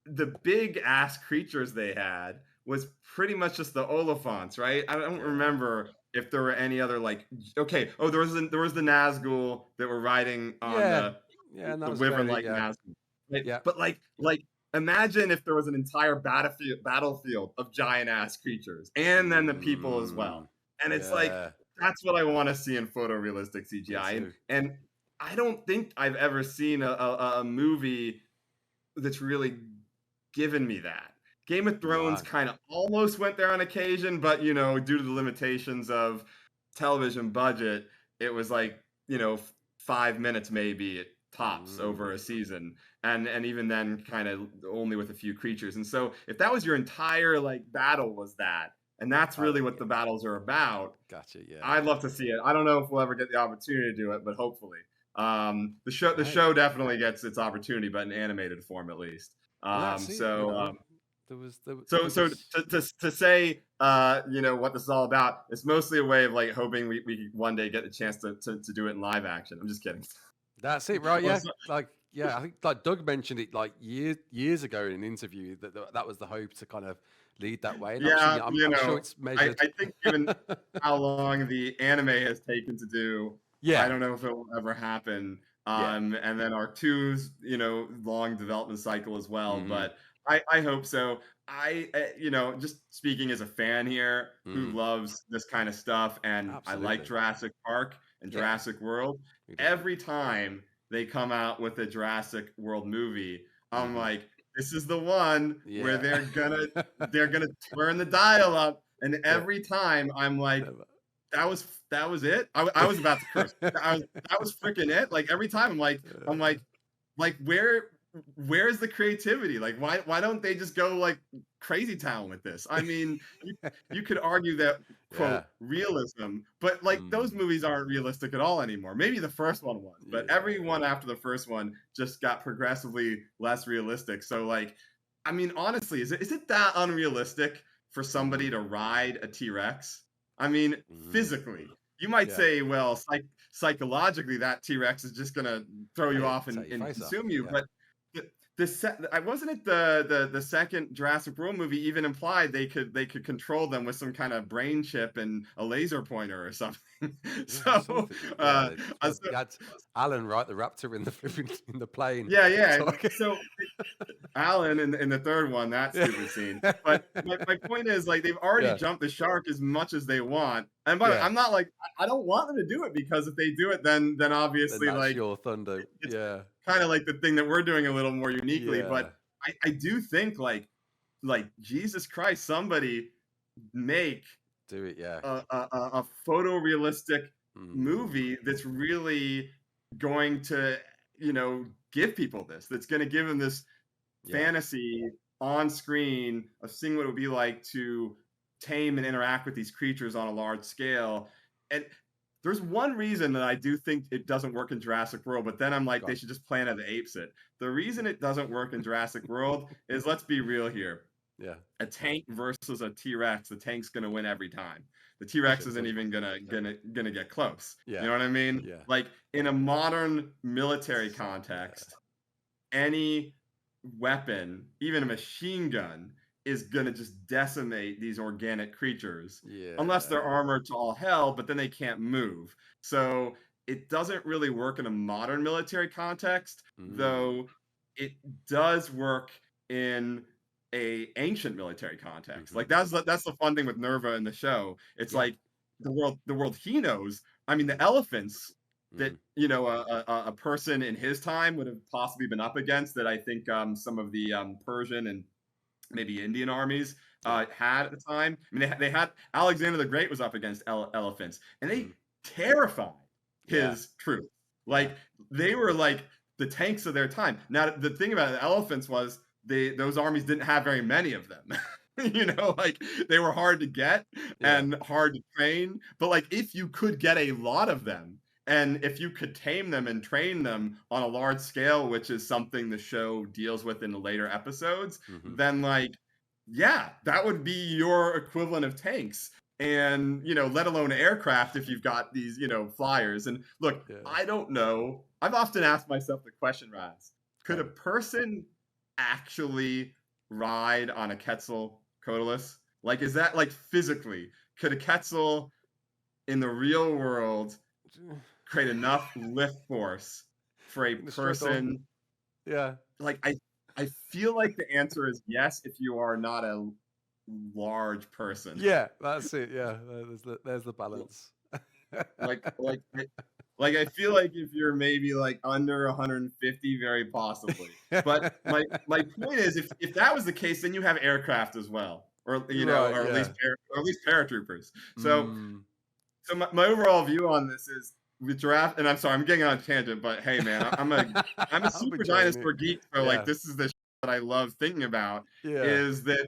the big ass creatures they had was pretty much just the Oliphants, right? I don't remember if there were any other like, there was the Nazgul that were riding on the wyvern like Nazgul. Right? But like imagine if there was an entire battlefield of giant ass creatures, and then the people as well. And it's like, that's what I want to see in photorealistic CGI. And I don't think I've ever seen a movie that's really given me that. Game of Thrones kind of almost went there on occasion, but you know, due to the limitations of television budget, it was like, you know, 5 minutes maybe at tops over a season, and even then kind of only with a few creatures. And so if that was your entire like battle, was that, and that's really what the battles are about. Gotcha. Yeah. I'd love to see it. I don't know if we'll ever get the opportunity to do it, but hopefully. The show definitely gets its opportunity, but in animated form at least. To say, you know, what this is all about, it's mostly a way of like hoping we one day get the chance to do it in live action. I'm just kidding. That's it, right? Yeah. I think like Doug mentioned it like years ago in an interview that was the hope, to kind of lead that way. And I'm sure it's measured. I think given how long the anime has taken to do, I don't know if it will ever happen. And then ARK 2's, you know, long development cycle as well. But I hope so. You know, just speaking as a fan here who loves this kind of stuff, and I like Jurassic Park and Jurassic World. Every time they come out with a Jurassic World movie, I'm like, this is the one where they're gonna turn the dial up. And every time I'm like, that was it. I was about to curse. That was freaking it. Like every time I'm like, where where's the creativity? Like, why don't they just go like crazy town with this? I mean, you could argue that quote Yeah. realism, but like those Mm. movies aren't realistic at all anymore. Maybe the first one was, but every Yeah. one after the first one just got progressively less realistic. So like, I mean, honestly, is it that unrealistic for somebody to ride a T-Rex? I mean, Mm. physically. You might Yeah. say, well, psychologically, that T-Rex is just gonna throw you off Take your and face off. consume you. Yeah. But I wasn't it the second Jurassic World movie even implied they could control them with some kind of brain chip and a laser pointer or something. Yeah, So something. Yeah, uh, well, so you had Alan, right, the raptor in the flipping in the plane. yeah. Talking. So Alan in the third one, that Yeah. stupid scene. But my point is, like, they've already Yeah. jumped the shark as much as they want. And by the way, Yeah. I'm not like I don't want them to do it, because if they do it, then Then obviously that's like your thunder. it's Yeah. kind of like the thing that we're doing a little more uniquely. Yeah. But I do think like Jesus Christ, somebody make Do it. Yeah. a photorealistic Mm. movie that's really going to give people this, that's going to give them this Yeah. fantasy on screen of seeing what it would be like to tame and interact with these creatures on a large scale. And there's one reason that I do think it doesn't work in Jurassic World, but then I'm like, Go they on. should just Planet of the Apes it. The reason it doesn't work in Jurassic World is, let's be real here, Yeah. a tank versus a T-Rex, the tank's gonna win every time. The I T-Rex shouldn't isn't think. even gonna get close. You Yeah. know what I mean? Yeah. Like in a modern military context, any weapon, even a machine gun, is gonna just decimate these organic creatures, Yeah. unless they're armored to all hell, but then they can't move. So it doesn't really work in a modern military context, Mm. though it does work in a ancient military context. Mm-hmm. Like that's the fun thing with Nerva in the show. It's Yeah. like the world he knows. I mean, the elephants that Mm. a person in his time would have possibly been up against, that I think some of the Persian and maybe Indian armies Yeah. had at the time. I mean, they had Alexander the Great was up against elephants, and they Mm. terrified Yeah. his troops. Yeah. Like they were like the tanks of their time. Now, the thing about the elephants was those armies didn't have very many of them. Like they were hard to get Yeah. and hard to train. But like if you could get a lot of them, and if you could tame them and train them on a large scale, which is something the show deals with in the later episodes, Mm-hmm. then like, yeah, that would be your equivalent of tanks. And, let alone aircraft if you've got these, flyers. And look, Yeah. I don't know. I've often asked myself the question, Raz, could a person actually ride on a Quetzalcoatlus? Like, is that like physically, could a Quetzal in the real world create enough lift force for a Gonna struggle. person? Yeah. Like I feel like the answer is yes if you are not a large person. Yeah. That's it. Yeah. There's the balance. Like I feel like if you're maybe like under 150, very possibly. But my point is, if that was the case, then you have aircraft as well, or Right, or at yeah. least paratroopers. So Mm. so my overall view on this is with giraffe, and I'm sorry, I'm getting on a tangent, but hey, man, I'm a I'm super enjoying it. dinosaur geek, so Yeah. like this is the that I love thinking about, Yeah. is that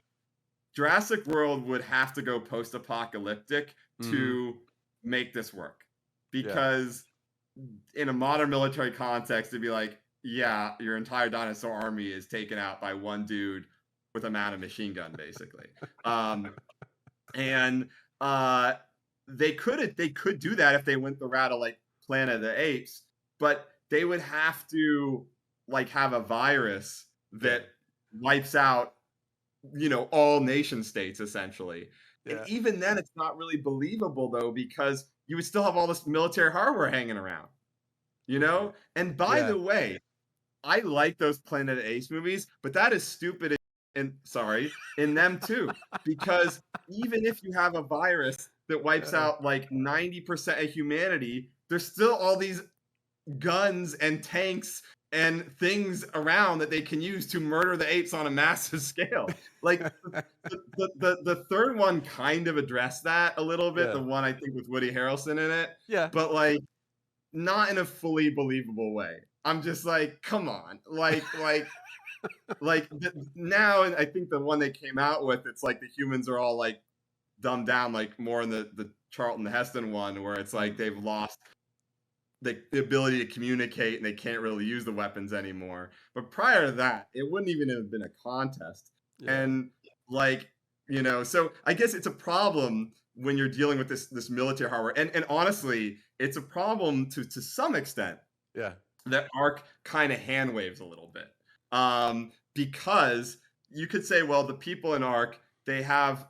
Jurassic World would have to go post-apocalyptic Mm. to make this work, Yeah. because in a modern military context, it'd be like, yeah, your entire dinosaur army is taken out by one dude with a mounted machine gun, basically. And they could do that if they went the route of like Planet of the Apes, but they would have to like have a virus that wipes out all nation states essentially. Yeah. And even then it's not really believable though, because you would still have all this military hardware hanging around, and by Yeah. the way, I like those Planet of the Apes movies, but that is stupid in them too, because even if you have a virus that wipes out like 90% of humanity, there's still all these guns and tanks and things around that they can use to murder the apes on a massive scale. Like the third one kind of addressed that a little bit, Yeah. the one I think with Woody Harrelson in it, Yeah. but like not in a fully believable way. I'm just like, come on, now, and I think the one they came out with, it's like the humans are all like dumbed down, like more in the Charlton Heston one, where it's like they've lost the ability to communicate and they can't really use the weapons anymore. But prior to that, it wouldn't even have been a contest. Yeah. And like, so I guess it's a problem when you're dealing with this military hardware. And honestly, it's a problem to some extent Yeah. that ARK kind of hand waves a little bit. Because you could say, well, the people in ARK, they have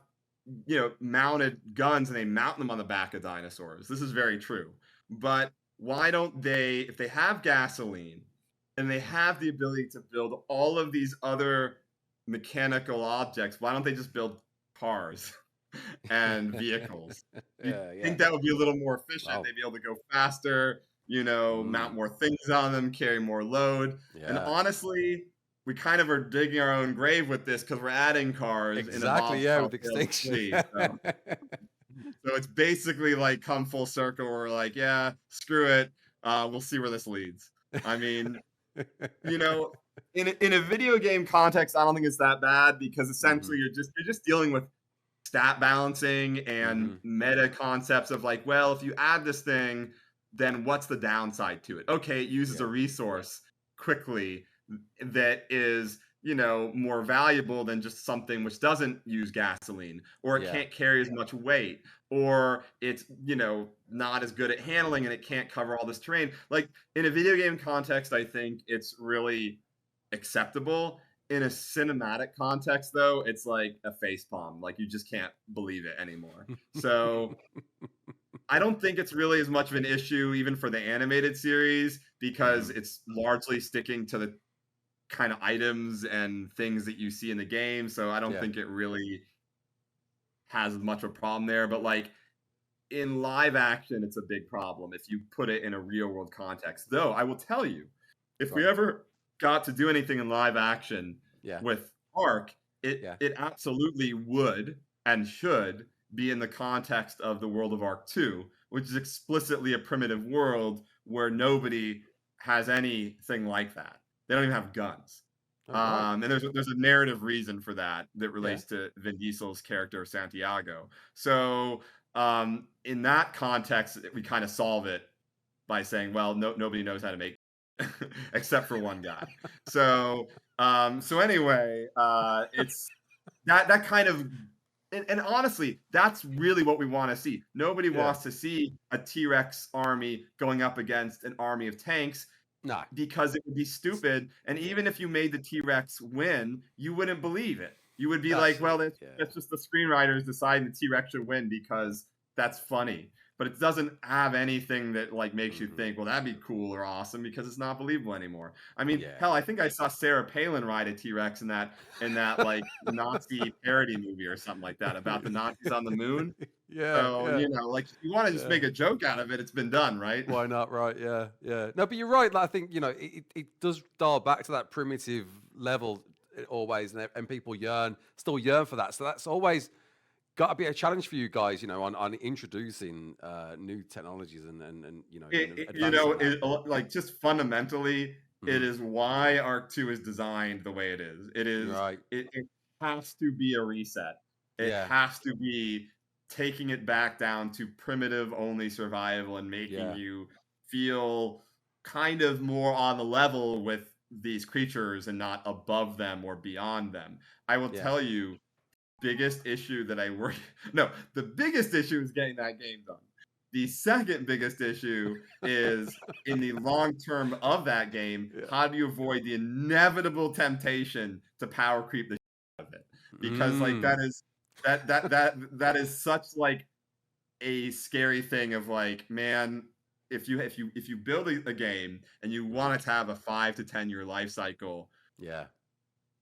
mounted guns and they mount them on the back of dinosaurs. This is very true. But why don't they, if they have gasoline and they have the ability to build all of these other mechanical objects, why don't they just build cars and vehicles? You think that would be a little more efficient? Wow. They'd be able to go faster, mount more things on them, carry more load. And honestly, we kind of are digging our own grave with this because we're adding cars Exactly, in a with Extinction. So it's basically like come full circle. We're like, yeah, screw it. We'll see where this leads. I mean, in a video game context, I don't think it's that bad because essentially you're just dealing with stat balancing and meta concepts of like, well, if you add this thing, then what's the downside to it? Okay, it uses a resource quickly that is more valuable than just something which doesn't use gasoline, or it can't carry as much weight, or it's not as good at handling and it can't cover all this terrain. Like in a video game context, I think it's really acceptable. In a cinematic context, though, it's like a facepalm. Like you just can't believe it anymore. So I don't think it's really as much of an issue even for the animated series because it's largely sticking to the kind of items and things that you see in the game. So I don't think it really has much of a problem there. But like in live action, it's a big problem if you put it in a real world context. Though I will tell you, if we ever got to do anything in live action with ARK, it absolutely would and should be in the context of the world of ARK 2, which is explicitly a primitive world where nobody has anything like that. They don't even have guns. And there's a narrative reason for that relates to Vin Diesel's character Santiago. So in that context, we kind of solve it by saying, well, nobody knows how to make except for one guy. So anyway, it's that kind of and honestly, that's really what we want to see. Nobody wants to see a T-Rex army going up against an army of tanks. No. Because it would be stupid. And even if you made the T-Rex win, you wouldn't believe it. You would be like, well, that's just the screenwriters deciding the T-Rex should win because that's funny. But it doesn't have anything that like makes you think, well, that'd be cool or awesome because it's not believable anymore. I mean, hell, I think I saw Sarah Palin ride a T-Rex in that like Nazi parody movie or something like that about the Nazis on the moon. So, like if you want to just make a joke out of it, it's been done, right? Why not? Right. Yeah. No, but you're right. Like, I think, it does dial back to that primitive level always. And people still yearn for that. So that's always got to be a challenge for you guys, on introducing new technologies and like just fundamentally, it is why ARK 2 is designed the way it is. It is it has to be a reset. It has to be taking it back down to primitive only survival and making you feel kind of more on the level with these creatures and not above them or beyond them. I will tell you, biggest issue that the biggest issue is getting that game done. The second biggest issue is in the long term of that game, how do you avoid the inevitable temptation to power creep the shit out of it? Because like that is such like a scary thing of like, man, if you build a game and you want it to have a 5 to 10 year life cycle,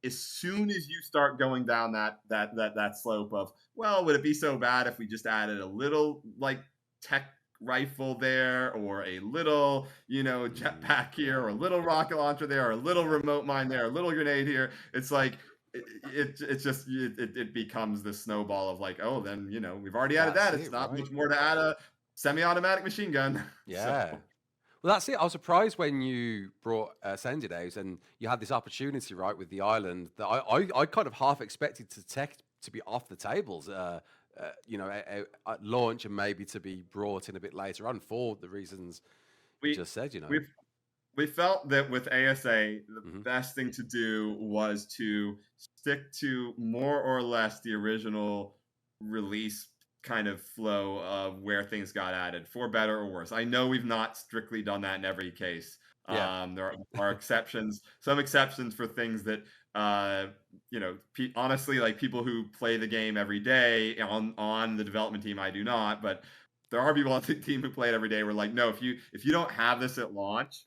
as soon as you start going down that slope of, well, would it be so bad if we just added a little like tech rifle there, or a little jetpack here, or a little rocket launcher there, or a little remote mine there, a little grenade here, it's like it becomes this snowball of like, oh, then we've already added that. It's not much more to add a semi-automatic machine gun. Yeah. Well, that's it. I was surprised when you brought Ascended out and you had this opportunity, right, with the island that I kind of half expected tech to be off the tables, at launch and maybe to be brought in a bit later on for the reasons you We just said, we we felt that with ASA, the best thing to do was to stick to more or less the original release kind of flow of where things got added, for better or worse. I know we've not strictly done that in every case. Yeah. There are exceptions, some exceptions for things that, honestly, like people who play the game every day on the development team. I do not, but there are people on the team who play it every day. We're like, no, if you don't have this at launch,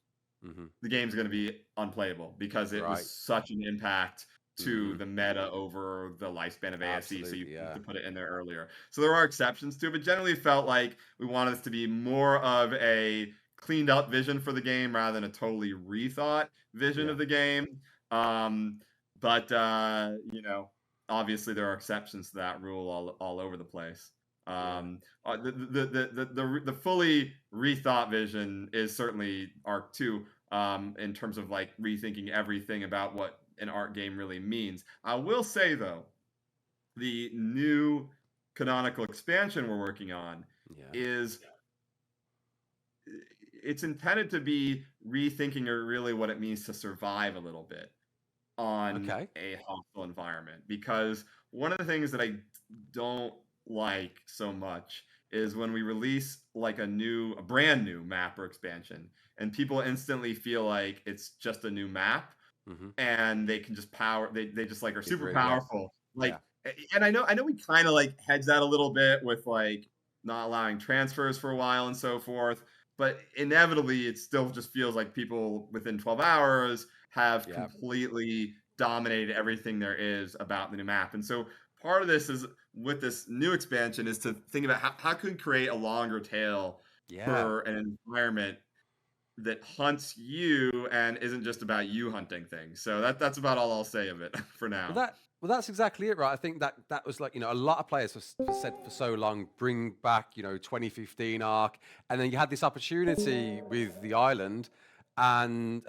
the game's going to be unplayable because it was such an impact to the meta over the lifespan of ASE. So you have to put it in there earlier. So there are exceptions to it, but generally felt like we wanted this to be more of a cleaned up vision for the game rather than a totally rethought vision of the game. But obviously there are exceptions to that rule all over the place. The fully rethought vision is certainly ARK 2, in terms of like rethinking everything about what an ARK game really means. I will say though, the new canonical expansion we're working on it's intended to be rethinking really what it means to survive a little bit on a hostile environment. Because one of the things that I don't like so much is when we release like a brand new map or expansion and people instantly feel like it's just a new map and they can just they just like are super powerful. And I know we kind of like hedge that a little bit with like not allowing transfers for a while and so forth, but inevitably it still just feels like people within 12 hours have completely dominated everything there is about the new map. And so part of this is with this new expansion is to think about how can we create a longer tail for an environment that hunts you and isn't just about you hunting things. So that's about all I'll say of it for now. Well, that's exactly it, right? I think that was like, a lot of players have said for so long, bring back, 2015 ARK. And then you had this opportunity with the island and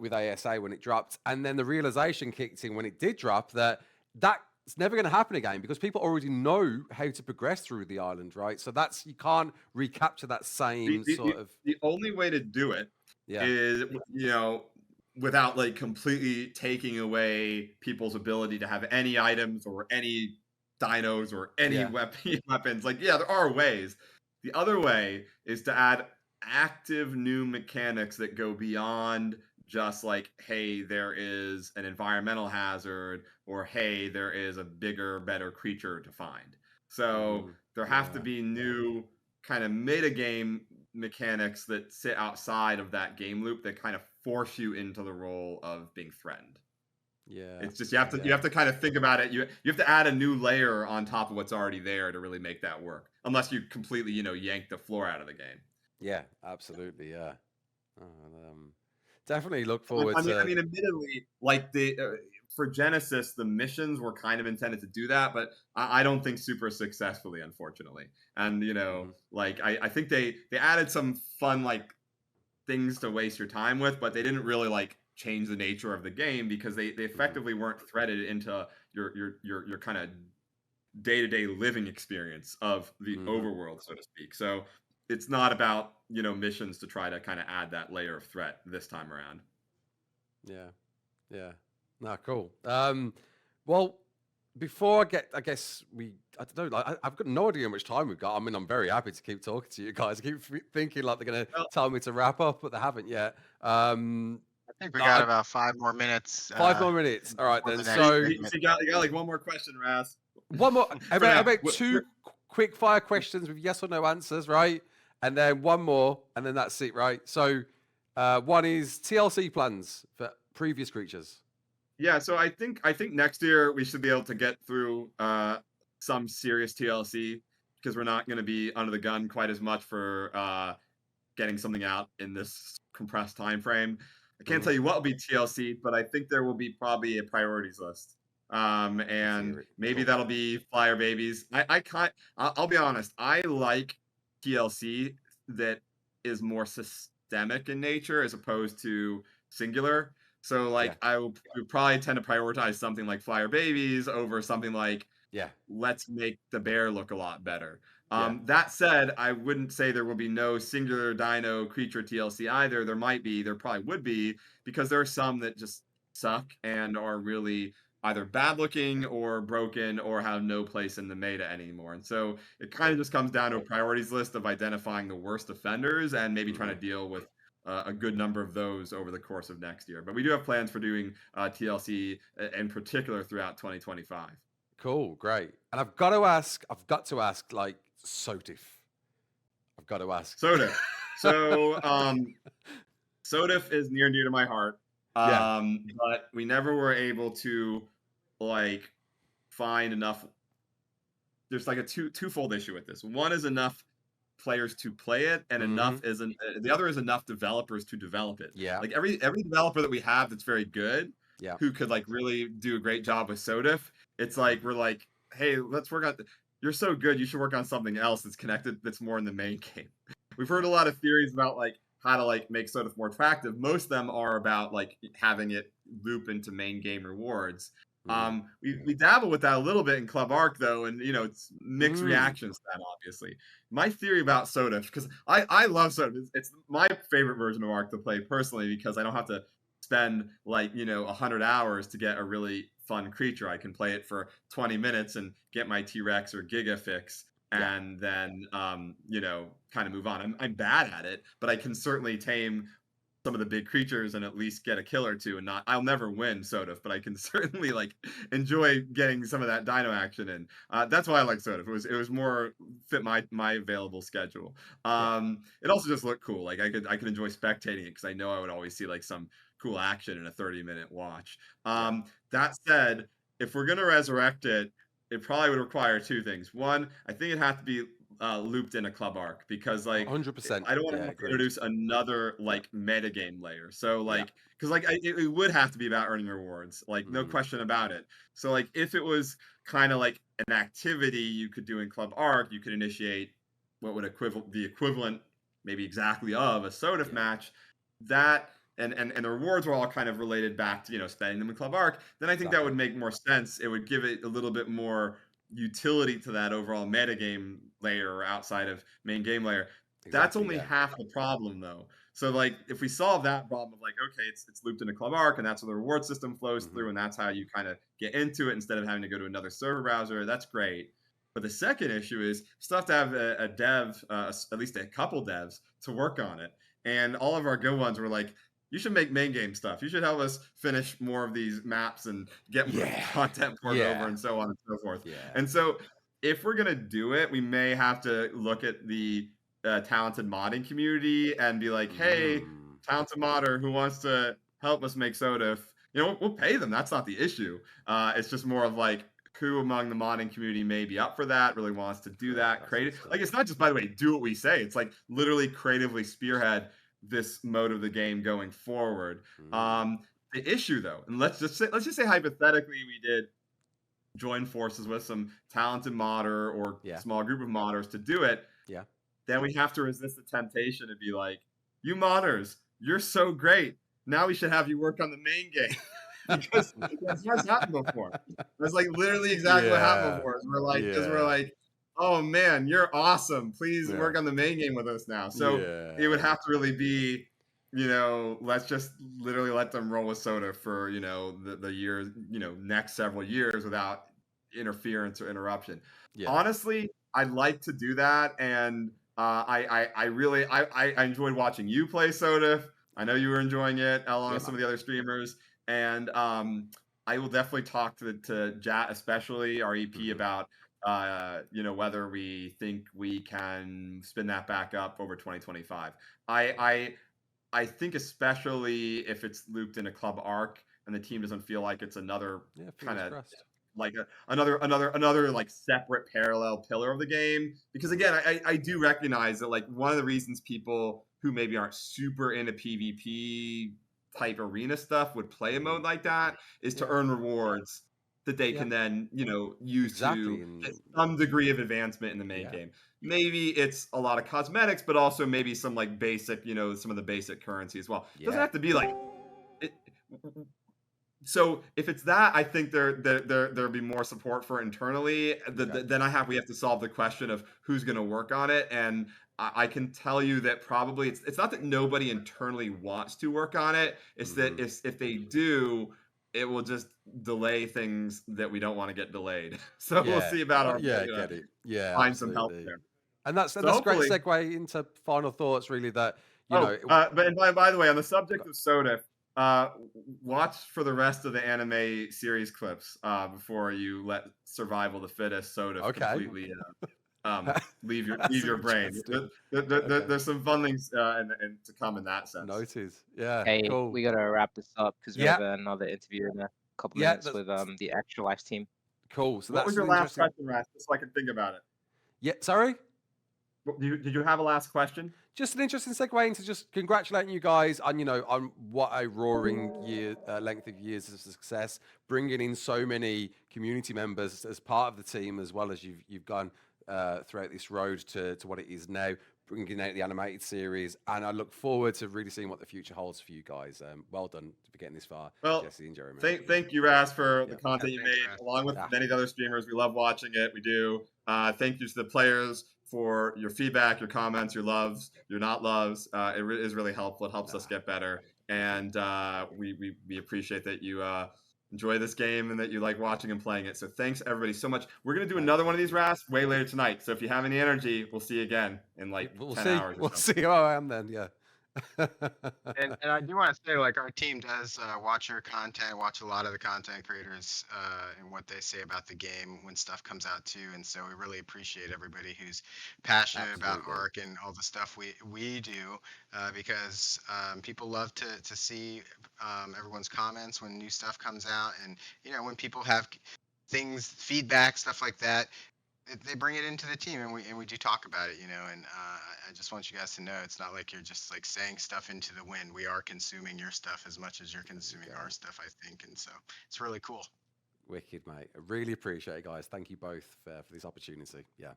with ASA when it dropped. And then the realization kicked in when it did drop that's never going to happen again because people already know how to progress through the island, right? So you can't recapture that same sort of... The only way to do it is, without like completely taking away people's ability to have any items or any dinos or any weapons. Like, there are ways. The other way is to add active new mechanics that go beyond just like, hey, there is an environmental hazard, or hey, there is a bigger, better creature to find. So there have to be new kind of meta-game mechanics that sit outside of that game loop that kind of force you into the role of being threatened. It's just you have to kind of think about it. You have to add a new layer on top of what's already there to really make that work, unless you completely yank the floor out of the game. Yeah, absolutely. Definitely look forward to... I mean, admittedly, like for Genesis, the missions were kind of intended to do that, but I don't think super successfully, unfortunately. And like I think they added some fun like things to waste your time with, but they didn't really like change the nature of the game because they effectively weren't threaded into your kind of day-to-day living experience of the overworld, so to speak. So it's not about missions to try to kind of add that layer of threat this time around. No, cool. Well, before I guess I don't know. I've got no idea how much time we've got. I mean, I'm very happy to keep talking to you guys. I keep thinking like they're going to tell me to wrap up, but they haven't yet. I think we got about 5 more minutes. 5 more minutes. All right, then. So you got like one more question, Raz. One more. About 2 quick fire questions with yes or no answers, right? And then one more, and then that's it, right? So one is TLC plans for previous creatures. Yeah, so I think next year we should be able to get through some serious TLC because we're not going to be under the gun quite as much for getting something out in this compressed time frame. I can't tell you what will be TLC, but I think there will be probably a priorities list. And maybe that'll be Flyer Babies. I'll be honest, I like TLC that is more systemic in nature as opposed to singular. So Yeah. like I would probably tend to prioritize something like Flyer Babies over something like Yeah. let's make the bear look a lot better. Yeah. That said, I wouldn't say there will be no singular dino creature TLC either. There might be, there probably would be, because there are some that just suck and are really either bad looking or broken or have no place in the meta anymore. And so it kind of just comes down to a priorities list of identifying the worst offenders and maybe trying to deal with a good number of those over the course of next year. But we do have plans for doing TLC in particular throughout 2025. Cool, great. And I've got to ask, like Sotif. I've got to ask. Sotif. So Sotif is near and dear to my heart. Yeah. But we never were able to like find enough. There's like a twofold issue with this. One is enough players to play it, and enough isn't. The other is enough developers to develop it. Yeah. Like every developer that we have that's very good, Yeah. who could like really do a great job with Sotif. It's like we're like, hey, let's work on. You're so good, you should work on something else that's connected, that's more in the main game. We've heard a lot of theories about like how to like make Sotif more attractive. Most of them are about like having it loop into main game rewards. We dabble with that a little bit in Club ARK though, and you know it's mixed reactions to that obviously. My theory about Sotif, because I love Sotif, it's my favorite version of ARK to play personally because I don't have to spend like 100 hours to get a really fun creature. I can play it for 20 minutes and get my T-Rex or Giga fix and then kind of move on. I'm bad at it, but I can certainly tame some of the big creatures and at least get a kill or two. And I'll never win Sotif, but I can certainly like enjoy getting some of that dino action in. That's why I like Sotif. It was more fit my available schedule. It also just looked cool. Like I could enjoy spectating it because I know I would always see like some cool action in a 30-minute watch. That said, if we're gonna resurrect it, it probably would require two things. One, I think it has to be looped in a Club ARK because like 100%. I don't want to introduce another like metagame layer. So like because like it would have to be about earning rewards, like no question about it. So like if it was kind of like an activity you could do in Club ARK, you could initiate what would the equivalent maybe exactly of a Sotif match. That and the rewards were all kind of related back to spending them in Club ARK, then I think that would make more sense. It would give it a little bit more utility to that overall metagame layer or outside of main game layer. That's only half the problem though. So like if we solve that problem of like, okay, it's looped into Club ARK and that's where the reward system flows through and that's how you kind of get into it instead of having to go to another server browser, that's great. But the second issue is still have to have a dev, at least a couple devs to work on it. And all of our good ones were like, you should make main game stuff. You should help us finish more of these maps and get more content ported over and so on and so forth. And so if we're going to do it, we may have to look at the talented modding community and be like, hey, talented modder who wants to help us make Sotif, we'll pay them. That's not the issue. It's just more of like, who among the modding community may be up for that, really wants to do that, create like it's not just, by the way, do what we say. It's like literally creatively spearhead this mode of the game going forward. The issue though, and let's just say hypothetically we did join forces with some talented modder or small group of modders to do it, then we have to resist the temptation to be like, you modders, you're so great, now we should have you work on the main game. Because that's happened before. That's like literally exactly what happened before. We're like, oh man, you're awesome. Please work on the main game with us now. So it would have to really be, let's just literally let them roll with Soda for, the years, next several years without interference or interruption. Honestly, I'd like to do that. And I really enjoyed watching you play Soda. I know you were enjoying it along with some of the other streamers. And I will definitely talk to Jat, especially our EP, about whether we think we can spin that back up over 2025. I think especially if it's looped in a Club ARK and the team doesn't feel like it's another kind of like another like separate parallel pillar of the game. Because again, I do recognize that like one of the reasons people who maybe aren't super into PvP type arena stuff would play a mode like that is to earn rewards that they can then use to get some degree of advancement in the main game. maybe it's a lot of cosmetics, but also maybe some like basic, some of the basic currency as well. It doesn't Yeah. have to be like it, so if it's that, I think there'll be more support for internally. Okay. Then we have to solve the question of who's going to work on it, and I can tell you that probably it's not that nobody internally wants to work on it. It's that if they do, it will just delay things that we don't want to get delayed. So we'll see about our get it. Yeah, find some help absolutely. there. And that's So a great hopefully, segue into final thoughts. Really, that but by the way, on the subject of Soda, watch for the rest of the anime series clips before you let Survival the Fittest Soda completely leave your brain. There's some fun things to come in that sense. Notice. Yeah. Hey, Cool. we gotta wrap this up because we have another interview in a couple minutes with the Extra Life team. Cool. So what was your last question, Ras? Just so I can think about it. Yeah. Sorry. Did you have a last question? Just an interesting segue into just congratulating you guys on on what a roaring length of years of success, bringing in so many community members as part of the team, as well as you've gone throughout this road to what it is now, bringing out the animated series, and I look forward to really seeing what the future holds for you guys. Well done for getting this far, Jesse and Jeremy. Thank you, Ras, for the content you made, along with many other streamers. We love watching it. We do. Thank you to the players for your feedback, your comments, your loves, your not loves. It is really helpful. It helps us get better, and we appreciate that you enjoy this game and that you like watching and playing it. So thanks everybody so much. We're gonna do another one of these Ras way later tonight. So if you have any energy, we'll see you again in like 10 hours. We'll see how I am then. Yeah. and I do want to say, like, our team does watch your content, watch a lot of the content creators and what they say about the game when stuff comes out too. And so we really appreciate everybody who's passionate about ARK and all the stuff we do because people love to see everyone's comments when new stuff comes out, and when people have things, feedback, stuff like that. They bring it into the team, and we do talk about it, and I just want you guys to know it's not like you're just like saying stuff into the wind. We are consuming your stuff as much as you're consuming our stuff, I think, and so it's really cool. Wicked, mate. I really appreciate it, guys. Thank you both for this opportunity. Yeah.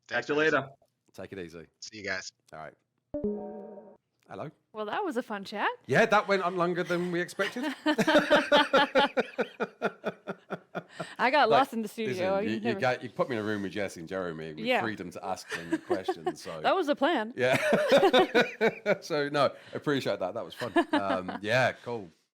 Catch you later. Take it easy. See you guys. All right. Hello. Well, that was a fun chat. Yeah, that went on longer than we expected. I got lost in the studio. Listen, you put me in a room with Jesse and Jeremy with freedom to ask them questions. So that was the plan. Yeah. So no, appreciate that. That was fun. Yeah, cool.